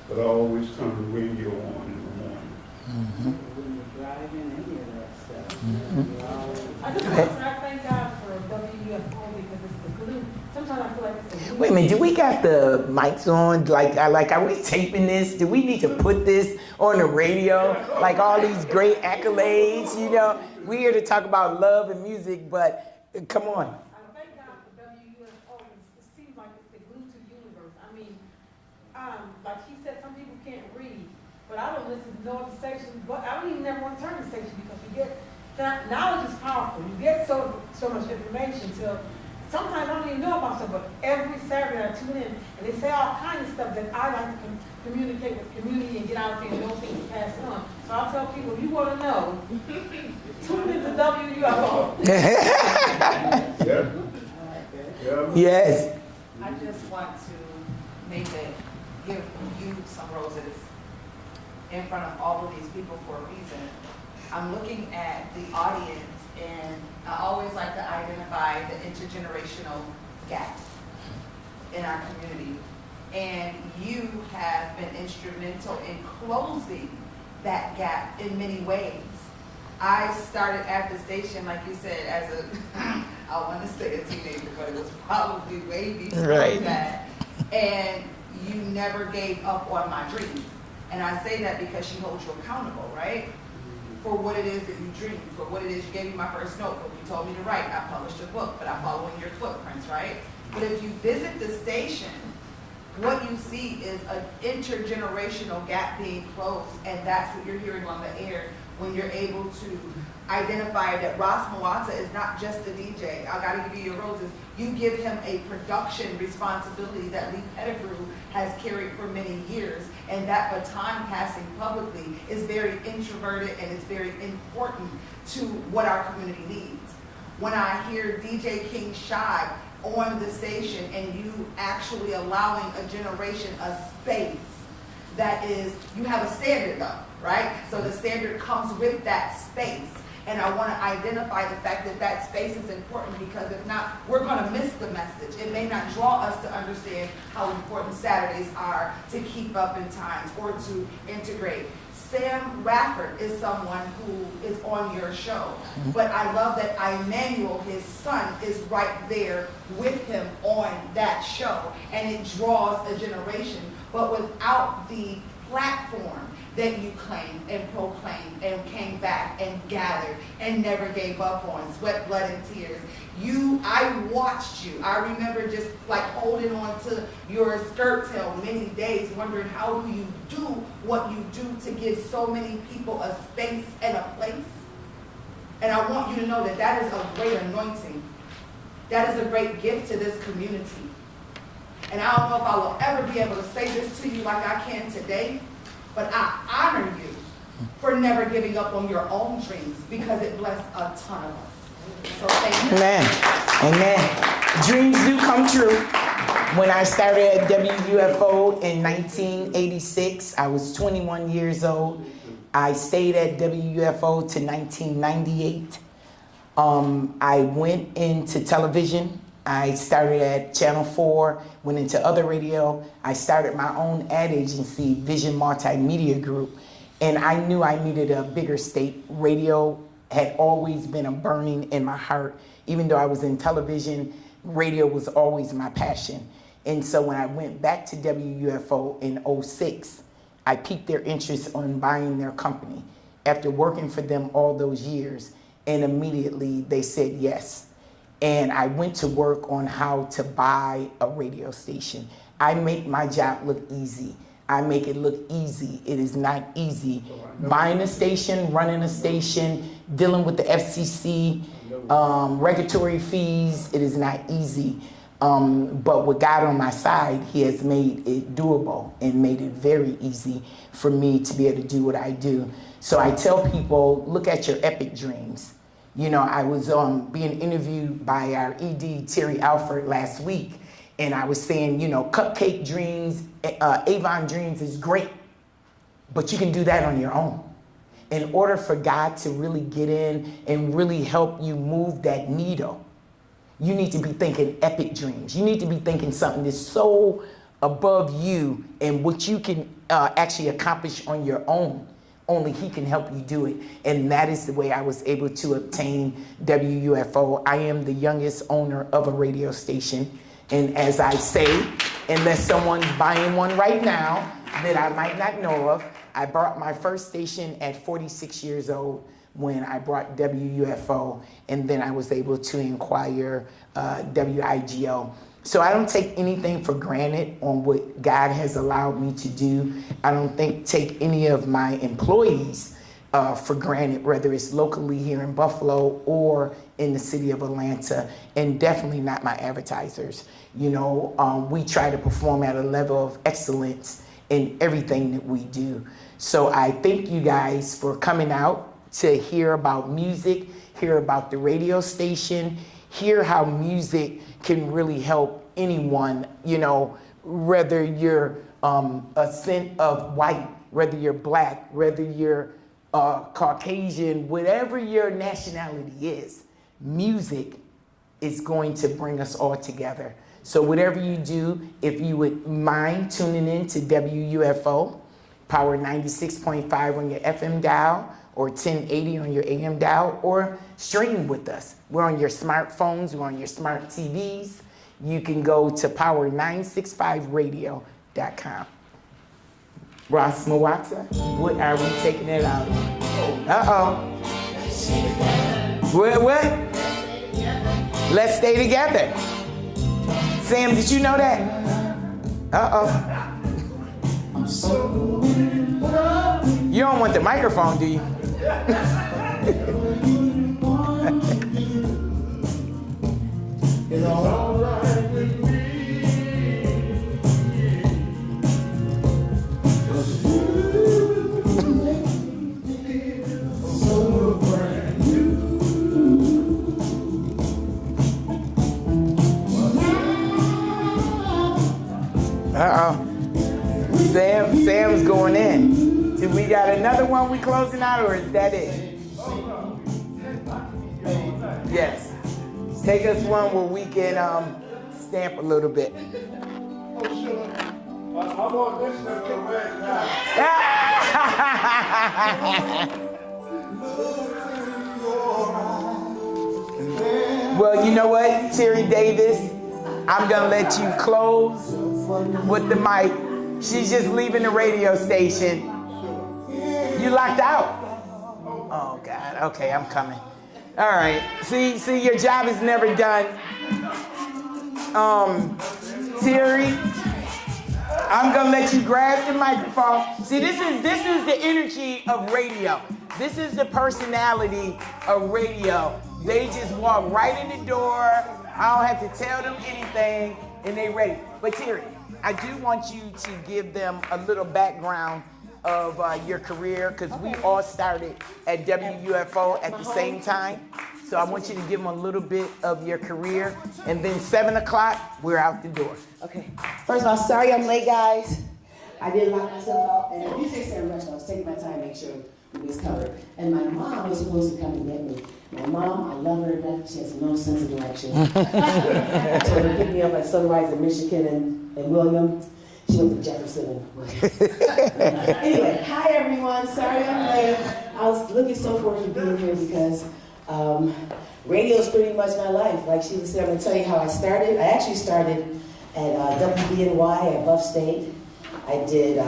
But I always turn the radio on in the morning. Mm-hmm. When you're driving, any of that stuff. I just want to say I thank God for WUFO because it's the glue. Sometimes I feel like it's the glue. Wait a minute, do we got the mics on? Like, are we taping this? Do we need to put this on the radio? Like all these great accolades, you know? We're here to talk about love and music, but come on. I thank God for WUFO because it seems like it's the glue to the universe. I mean, like he said, some people can't read, but I don't listen to no other station. But I don't even never want to turn the station because you get knowledge is powerful. You get so much information till sometimes I don't even know about stuff. But every Saturday I tune in and they say all kinds of stuff that I like to communicate with the community and get out there and know things to pass on. So I tell people, if you want to know, tune into WUFO. Yes. I just want to give you some roses in front of all of these people for a reason. I'm looking at the audience, and I always like to identify the intergenerational gap in our community. And you have been instrumental in closing that gap in many ways. I started at the station, like you said, as a, I want to say a teenager, but it was probably way before that. And you never gave up on my dreams. And I say that because she holds you accountable, right? For what it is that you dream, for what it is you gave me my first notebook. You told me to write. I published a book, but I'm following your footprints, right? But if you visit the station, what you see is an intergenerational gap being closed, and that's what you're hearing on the air when you're able to identify that Ross Mwata is not just a DJ. I gotta give you your roses. You give him a production responsibility that Lee Pettigrew has carried for many years, and that baton passing publicly is very introverted and it's very important to what our community needs. When I hear DJ King Shy on the station and you actually allowing a generation a space that is, you have a standard though, right? So the standard comes with that space. And I want to identify the fact that that space is important because if not, we're going to miss the message. It may not draw us to understand how important Saturdays are to keep up in times or to integrate. Sam Rafford is someone who is on your show, but I love that Emmanuel, his son, is right there with him on that show, and it draws a generation. But without the platform that you claimed and proclaimed and came back and gathered and never gave up on, sweat, blood, and tears. I watched you. I remember just like holding on to your skirt tail many days, wondering how do you do what you do to give so many people a space and a place. And I want you to know that that is a great anointing. That is a great gift to this community. And I don't know if I will ever be able to say this to you like I can today, but I honor you for never giving up on your own dreams, because it blessed a ton of us. So thank you. Amen. Amen. Dreams do come true. When I started at WUFO in 1986, I was 21 years old. I stayed at WUFO to 1998. I went into television. I started at Channel 4, went into other radio. I started my own ad agency, Vision Multimedia Group, and I knew I needed a bigger state. Radio had always been a burning in my heart. Even though I was in television, radio was always my passion. And so when I went back to WUFO in 2006, I piqued their interest on buying their company after working for them all those years, and immediately they said yes. And I went to work on how to buy a radio station. I make my job look easy. I make it look easy. It is not easy. Buying a station, running a station, dealing with the FCC, regulatory fees, it is not easy. But with God on my side, He has made it doable and made it very easy for me to be able to do what I do. So I tell people, look at your epic dreams. You know, I was being interviewed by our ED, Terry Alford, last week, and I was saying, you know, cupcake dreams, Avon dreams is great, but you can do that on your own. In order for God to really get in and really help you move that needle, you need to be thinking epic dreams. You need to be thinking something that's so above you and what you can actually accomplish on your own. Only He can help you do it. And that is the way I was able to obtain WUFO. I am the youngest owner of a radio station. And as I say, unless someone's buying one right now that I might not know of, I bought my first station at 46 years old when I brought WUFO. And then I was able to acquire WIGO. So I don't take anything for granted on what God has allowed me to do. I don't take any of my employees for granted, whether it's locally here in Buffalo or in the city of Atlanta, and definitely not my advertisers. You know, we try to perform at a level of excellence in everything that we do. So I thank you guys for coming out to hear about music, hear about the radio station, hear how music can really help anyone, you know, whether you're a scent of white, whether you're black, whether you're Caucasian, whatever your nationality is, music is going to bring us all together. So whatever you do, if you would mind tuning in to WUFO, Power 96.5 on your FM dial, or 1080 on your AM dial, or stream with us. We're on your smartphones, we're on your smart TVs. You can go to power965radio.com. Ross Mawata, what are we taking it out on? Uh-oh. What? Let's stay together. Sam, did you know that? Uh-oh. You don't want the microphone, do you? It's all right with me. So brand new. Uh-oh. Sam's going in. Do we got another one we closing out, or is that it? Yes. Take us one where we can stamp a little bit. I'm on this to red now. Well, you know what, Terry Davis? I'm gonna let you close with the mic. She's just leaving the radio station. You locked out. Oh God, okay, I'm coming. All right, see, your job is never done. Terry, I'm gonna let you grab the microphone. See, this is the energy of radio. This is the personality of radio. They just walk right in the door. I don't have to tell them anything, and they ready. But Terry, I do want you to give them a little background of your career, because we all started at WUFO at the same time. So I want you to give them a little bit of your career, and then 7 o'clock, we're out the door. Okay. First of all, sorry I'm late, guys. I did lock myself out, and if you say Sarah Rush, I was taking my time to make sure it was covered. And my mom was supposed to come and get me. My mom, I love her to death. She has no sense of direction. I told her to pick me up at Sunrise in Michigan and William. She went to Jefferson. Anyway, hi everyone. Sorry I'm late. I was looking so forward to being here because radio is pretty much my life. Like Sheila said, I'm going to tell you how I started. I actually started at WBNY at Buff State. I did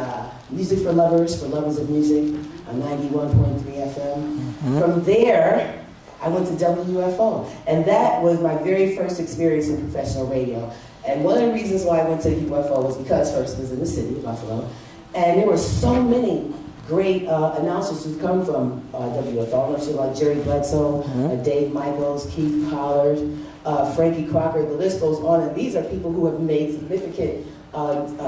Music for Lovers of Music on 91.3 FM. From there, I went to WUFO. And that was my very first experience in professional radio. And one of the reasons why I went to UFO was because first it was in the city of Buffalo. And there were so many great announcers who've come from WFO. I don't know if you like Jerry Bledsoe, Dave Michaels, Keith Pollard, Frankie Crocker, the list goes on. And these are people who have made significant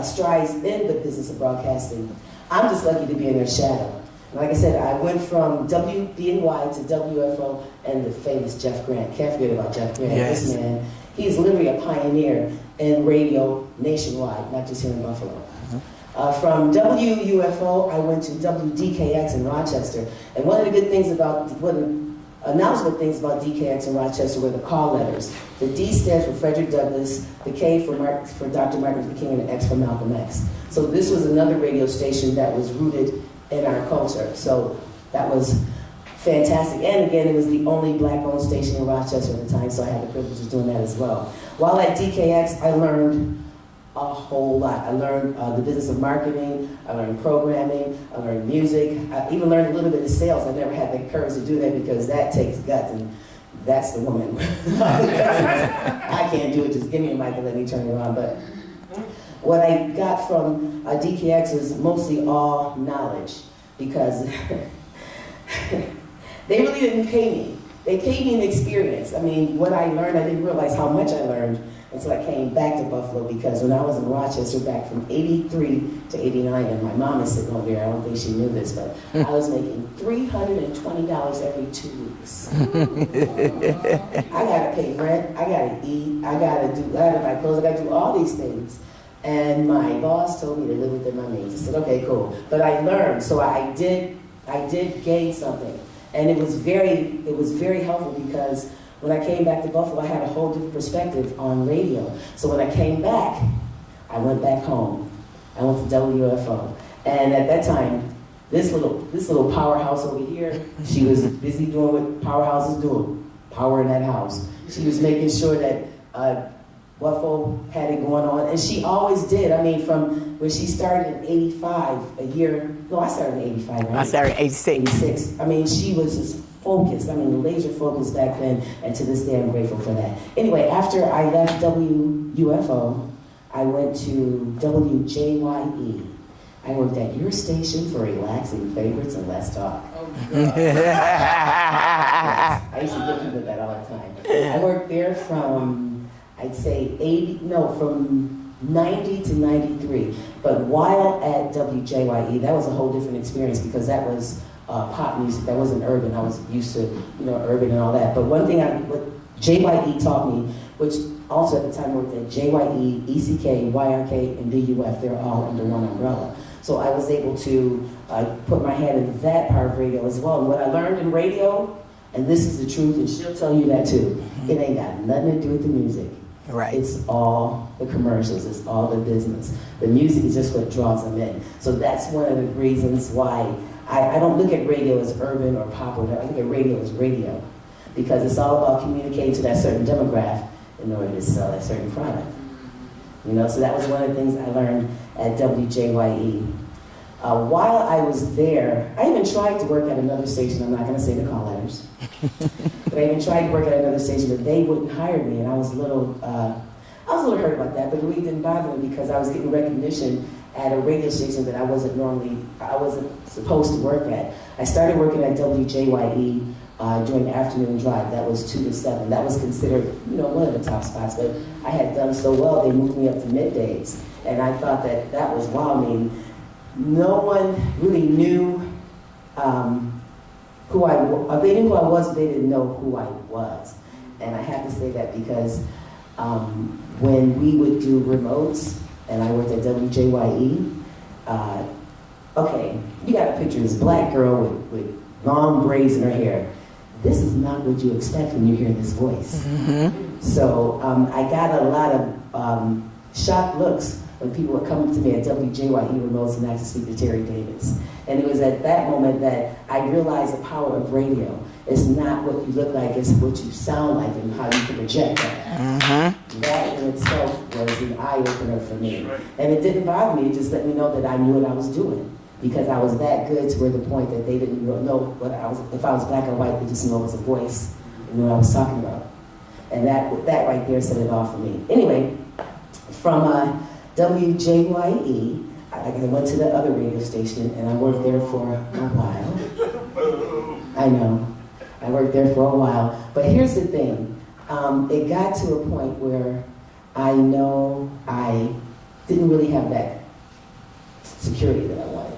strides in the business of broadcasting. I'm just lucky to be in their shadow. Like I said, I went from WBNY to WFO and the famous Jeff Grant. Can't forget about Jeff Grant. Yes. This man, he is literally a pioneer in radio nationwide, not just here in Buffalo. From WUFO, I went to WDKX in Rochester. And one of the good things about, announcement things about DKX in Rochester were the call letters. The D stands for Frederick Douglass, the K for Dr. Martin Luther King, and the X for Malcolm X. So this was another radio station that was rooted in our culture. So that was fantastic. And again, it was the only black-owned station in Rochester at the time, so I had the privilege of doing that as well. While at DKX, I learned a whole lot. I learned the business of marketing, I learned programming, I learned music, I even learned a little bit of sales. I never had the courage to do that because that takes guts, and that's the woman. I can't do it, just give me a mic and let me turn it on. But what I got from DKX is mostly all knowledge, because they really didn't pay me. They paid me an experience. I mean, what I learned, I didn't realize how much I learned until I came back to Buffalo, because when I was in Rochester back from 83 to 89, and my mom is sitting over there, I don't think she knew this, but I was making $320 every 2 weeks. I gotta pay rent, I gotta eat, I gotta buy clothes, I gotta do all these things. And my boss told me to live within my means. I said, okay, cool. But I learned, so I did gain something. And it was very helpful, because when I came back to Buffalo, I had a whole different perspective on radio. So when I came back, I went back home. I went to WUFO. And at that time, this little powerhouse over here, she was busy doing what powerhouses do, power in that house. She was making sure that WUFO had it going on, and she always did. I mean, from when she started in 85, I started in 85, right? I started in 86. 86. I mean, she was just focused. I mean, laser focused back then, and to this day I'm grateful for that. Anyway, after I left WUFO, I went to WJYE. I worked at your station for relaxing favorites and less talk. Oh, I used to get people that all the time. I worked there from, I'd say from 90 to 93. But while at WJYE, that was a whole different experience, because that was pop music. That wasn't urban. I was used to, urban and all that. But one thing what JYE taught me, which also at the time worked at JYE, ECK, YRK, and VUF, they're all under one umbrella. So I was able to put my hand in that part of radio as well. And what I learned in radio, and this is the truth, and she'll tell you that too, it ain't got nothing to do with the music. Right. It's all the commercials, it's all the business. The music is just what draws them in. So that's one of the reasons why I don't look at radio as urban or popular. I look at radio as radio, because it's all about communicating to that certain demographic in order to sell that certain product. You know, so that was one of the things I learned at WJYE. While I was there, I even tried to work at another station. I'm not going to say the call letters, but I even tried to work at another station, but they wouldn't hire me, and I was a little hurt about that. But it really didn't bother me because I was getting recognition at a radio station that I wasn't supposed to work at. I started working at WJYE during the afternoon drive. That was 2 to 7. That was considered, one of the top spots. But I had done so well, they moved me up to middays, and I thought that was wow. I mean, no one really knew who I was. They knew who I was, but they didn't know who I was. And I have to say that because when we would do remotes, and I worked at WJYE, okay, you got to picture this black girl with long braids in her hair. This is not what you expect when you hear this voice. Mm-hmm. So I got a lot of shocked looks when people would come to me at WJYE remotes and ask to speak to Terry Davis. And it was at that moment that I realized the power of radio. It's not what you look like, it's what you sound like and how you can project that. Mm-hmm. That in itself was an eye-opener for me. And it didn't bother me, it just let me know that I knew what I was doing. Because I was that good to where the point that they didn't know what I was. If I was black or white, they just knew it was a voice and knew what I was talking about. And that right there set it off for me. Anyway, from WJYE, I went to the other radio station and I worked there for a while. I know, I worked there for a while. But here's the thing, it got to a point where I know I didn't really have that security that I wanted.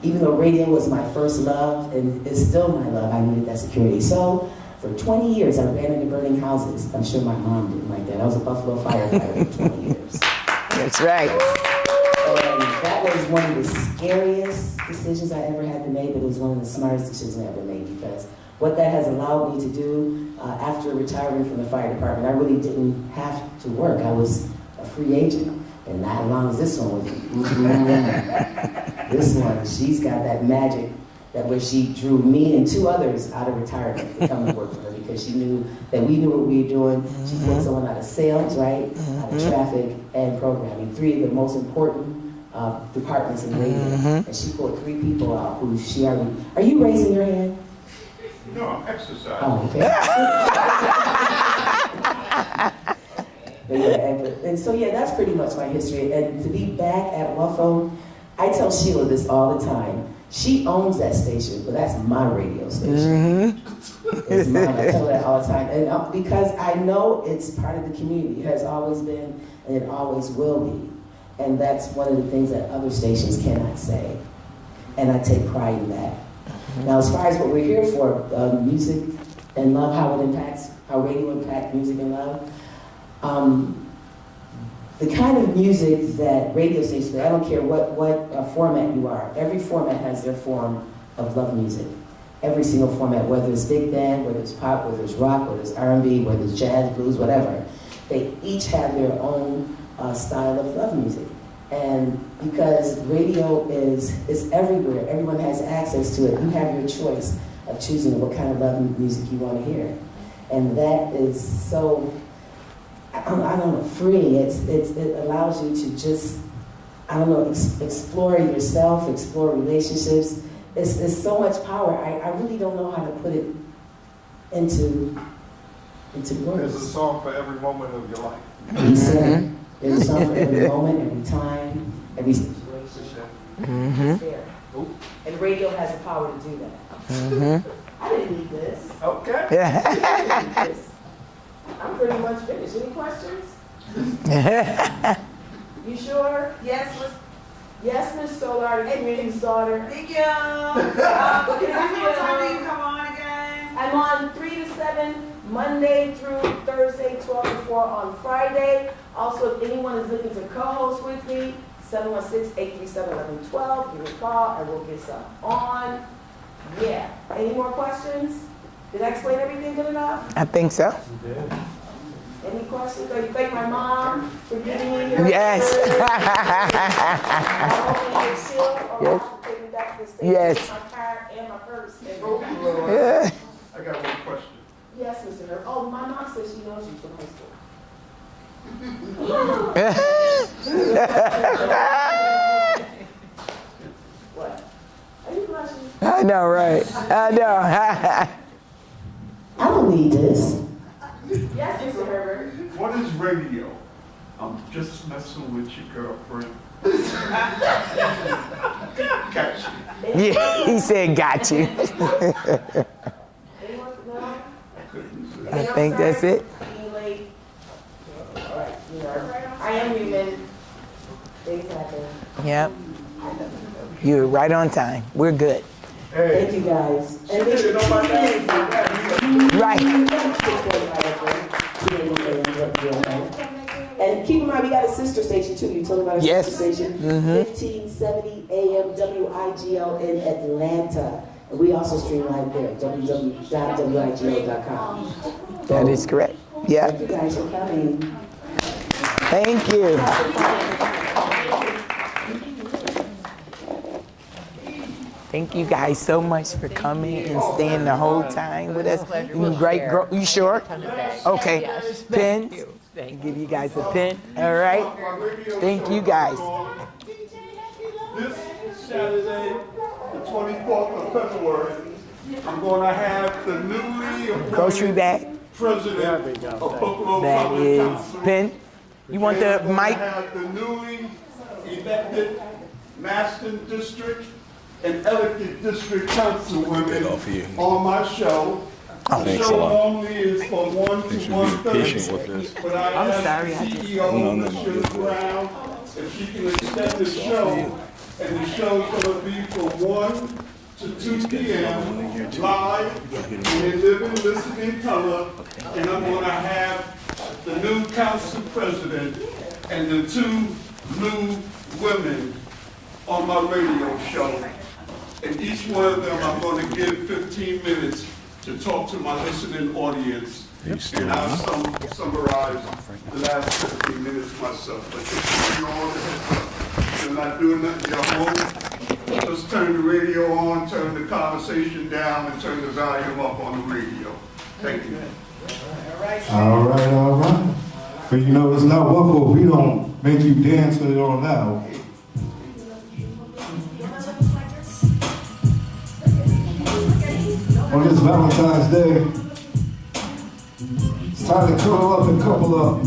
Even though radio was my first love and it's still my love, I needed that security. So for 20 years, I ran into burning houses. I'm sure my mom didn't like that. I was a Buffalo firefighter for 20 years. That's right. And that was one of the scariest decisions I ever had to make, but it was one of the smartest decisions I ever made because what that has allowed me to do after retiring from the fire department, I really didn't have to work. I was a free agent. And not as long as this one was. This one, she's got that magic that where she drew me and 2 others out of retirement to come and work for her because she knew that we knew what we were doing. She pulled someone out of sales, right? Out of traffic and programming. 3 of the most important departments in radio. And she pulled 3 people out who she already. Are you raising your hand? No, I'm exercising. Oh, okay. And so, yeah, that's pretty much my history. And to be back at WUFO, I tell Sheila this all the time. She owns that station, but that's my radio station. It's mine. I tell her that all the time. And because I know it's part of the community. It has always been, and it always will be. And that's one of the things that other stations cannot say. And I take pride in that. Now, as far as what we're here for, music and love, how radio impacts music and love, the kind of music that radio stations, I don't care what format you are, every format has their form of love music. Every single format, whether it's big band, whether it's pop, whether it's rock, whether it's R&B, whether it's jazz, blues, whatever, they each have their own style of love music. And because radio is everywhere, everyone has access to it, you have your choice of choosing what kind of love music you want to hear. And that is so, I don't know, freeing. It allows you to just, explore yourself, explore relationships. It's so much power. I really don't know how to put it into words. There's a song for every moment of your life. Exactly. There's a song for every moment, every time, every situation. It's there. And radio has the power to do that. I didn't need this. Okay. I didn't need this. I'm pretty much finished. Any questions? You sure? Yes, Yes, Miss Solar, the community's daughter. thank you. What time do you come on again? I'm on 3 to 7, Monday through Thursday, 12 to 4 on Friday. Also, if anyone is looking to co-host with me, 716-837-1112. Give me a call and we'll get some on. Yeah. Any more questions? Did I explain everything good enough? I think so. Any questions? Or you thank my mom for giving me your Yes. Yes. Yes. My card and my purse. Yeah. I got one question. Yes, Mr. Herb. Oh, my mom says she knows you from high school. What? Are you blushing? I know, right? I know. I don't need this. Yes, Mr. Herbert. What is radio? I'm just messing with your girlfriend. Got you. Yeah, he said got you. I think that's it. Being late. I am human. Things happen. Yep. You're right on time. We're good. Thank you guys. And And keep in mind, we got a sister station too. You told me about a sister station. 1570 AM WIGL in Atlanta. And we also stream live there, www.wigl.com. That is correct. Yeah. Thank you guys for coming. Thank you. Thank you guys so much for coming and staying the whole time with us. Great girl. You sure? Okay. Pens. I'll give you guys a pen. All right. Thank you guys. This Saturday, the 24th of February, I'm going to have the newly Grocery bag. president of Buffalo That Public is Council. pen. You want the And I'm mic? going to have the newly elected Maston District and elected District Councilwomen on my show. The Thanks a show lot. normally is from 1 to Thanks for 1:30. being patient with this. But I I'm asked sorry, the I just- CEO, No, no, no, Sheila no. Brown, if she can extend the show, and the show's gonna be from 1 to 2 p.m. live, in living, listening color, and I'm gonna have the new council president and the 2 new women on my radio show. And each one of them, I'm gonna give 15 minutes to talk to my listening audience. And I'll summarize the last 15 minutes myself. But just give you all the heads up. You're not doing nothing, you're home. Just turn the radio on, turn the conversation down, and turn the volume up on the radio. Thank you. All right. But you know, it's not WUFO. We don't make you dance with it on now. On this Valentine's Day, it's time to curl up and couple up.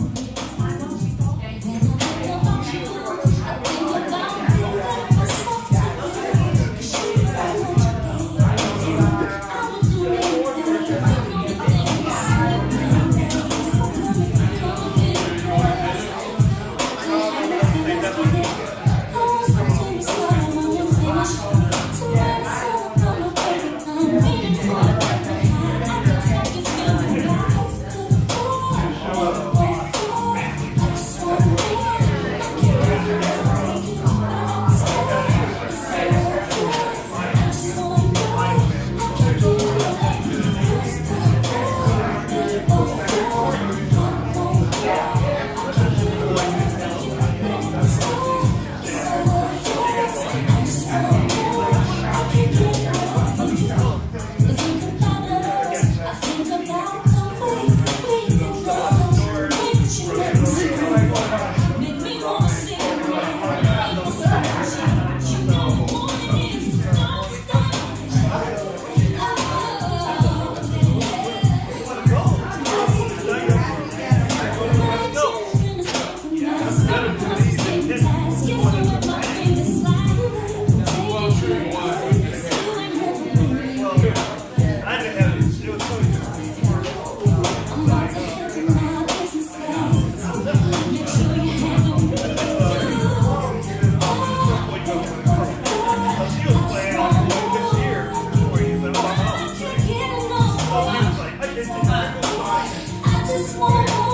I just want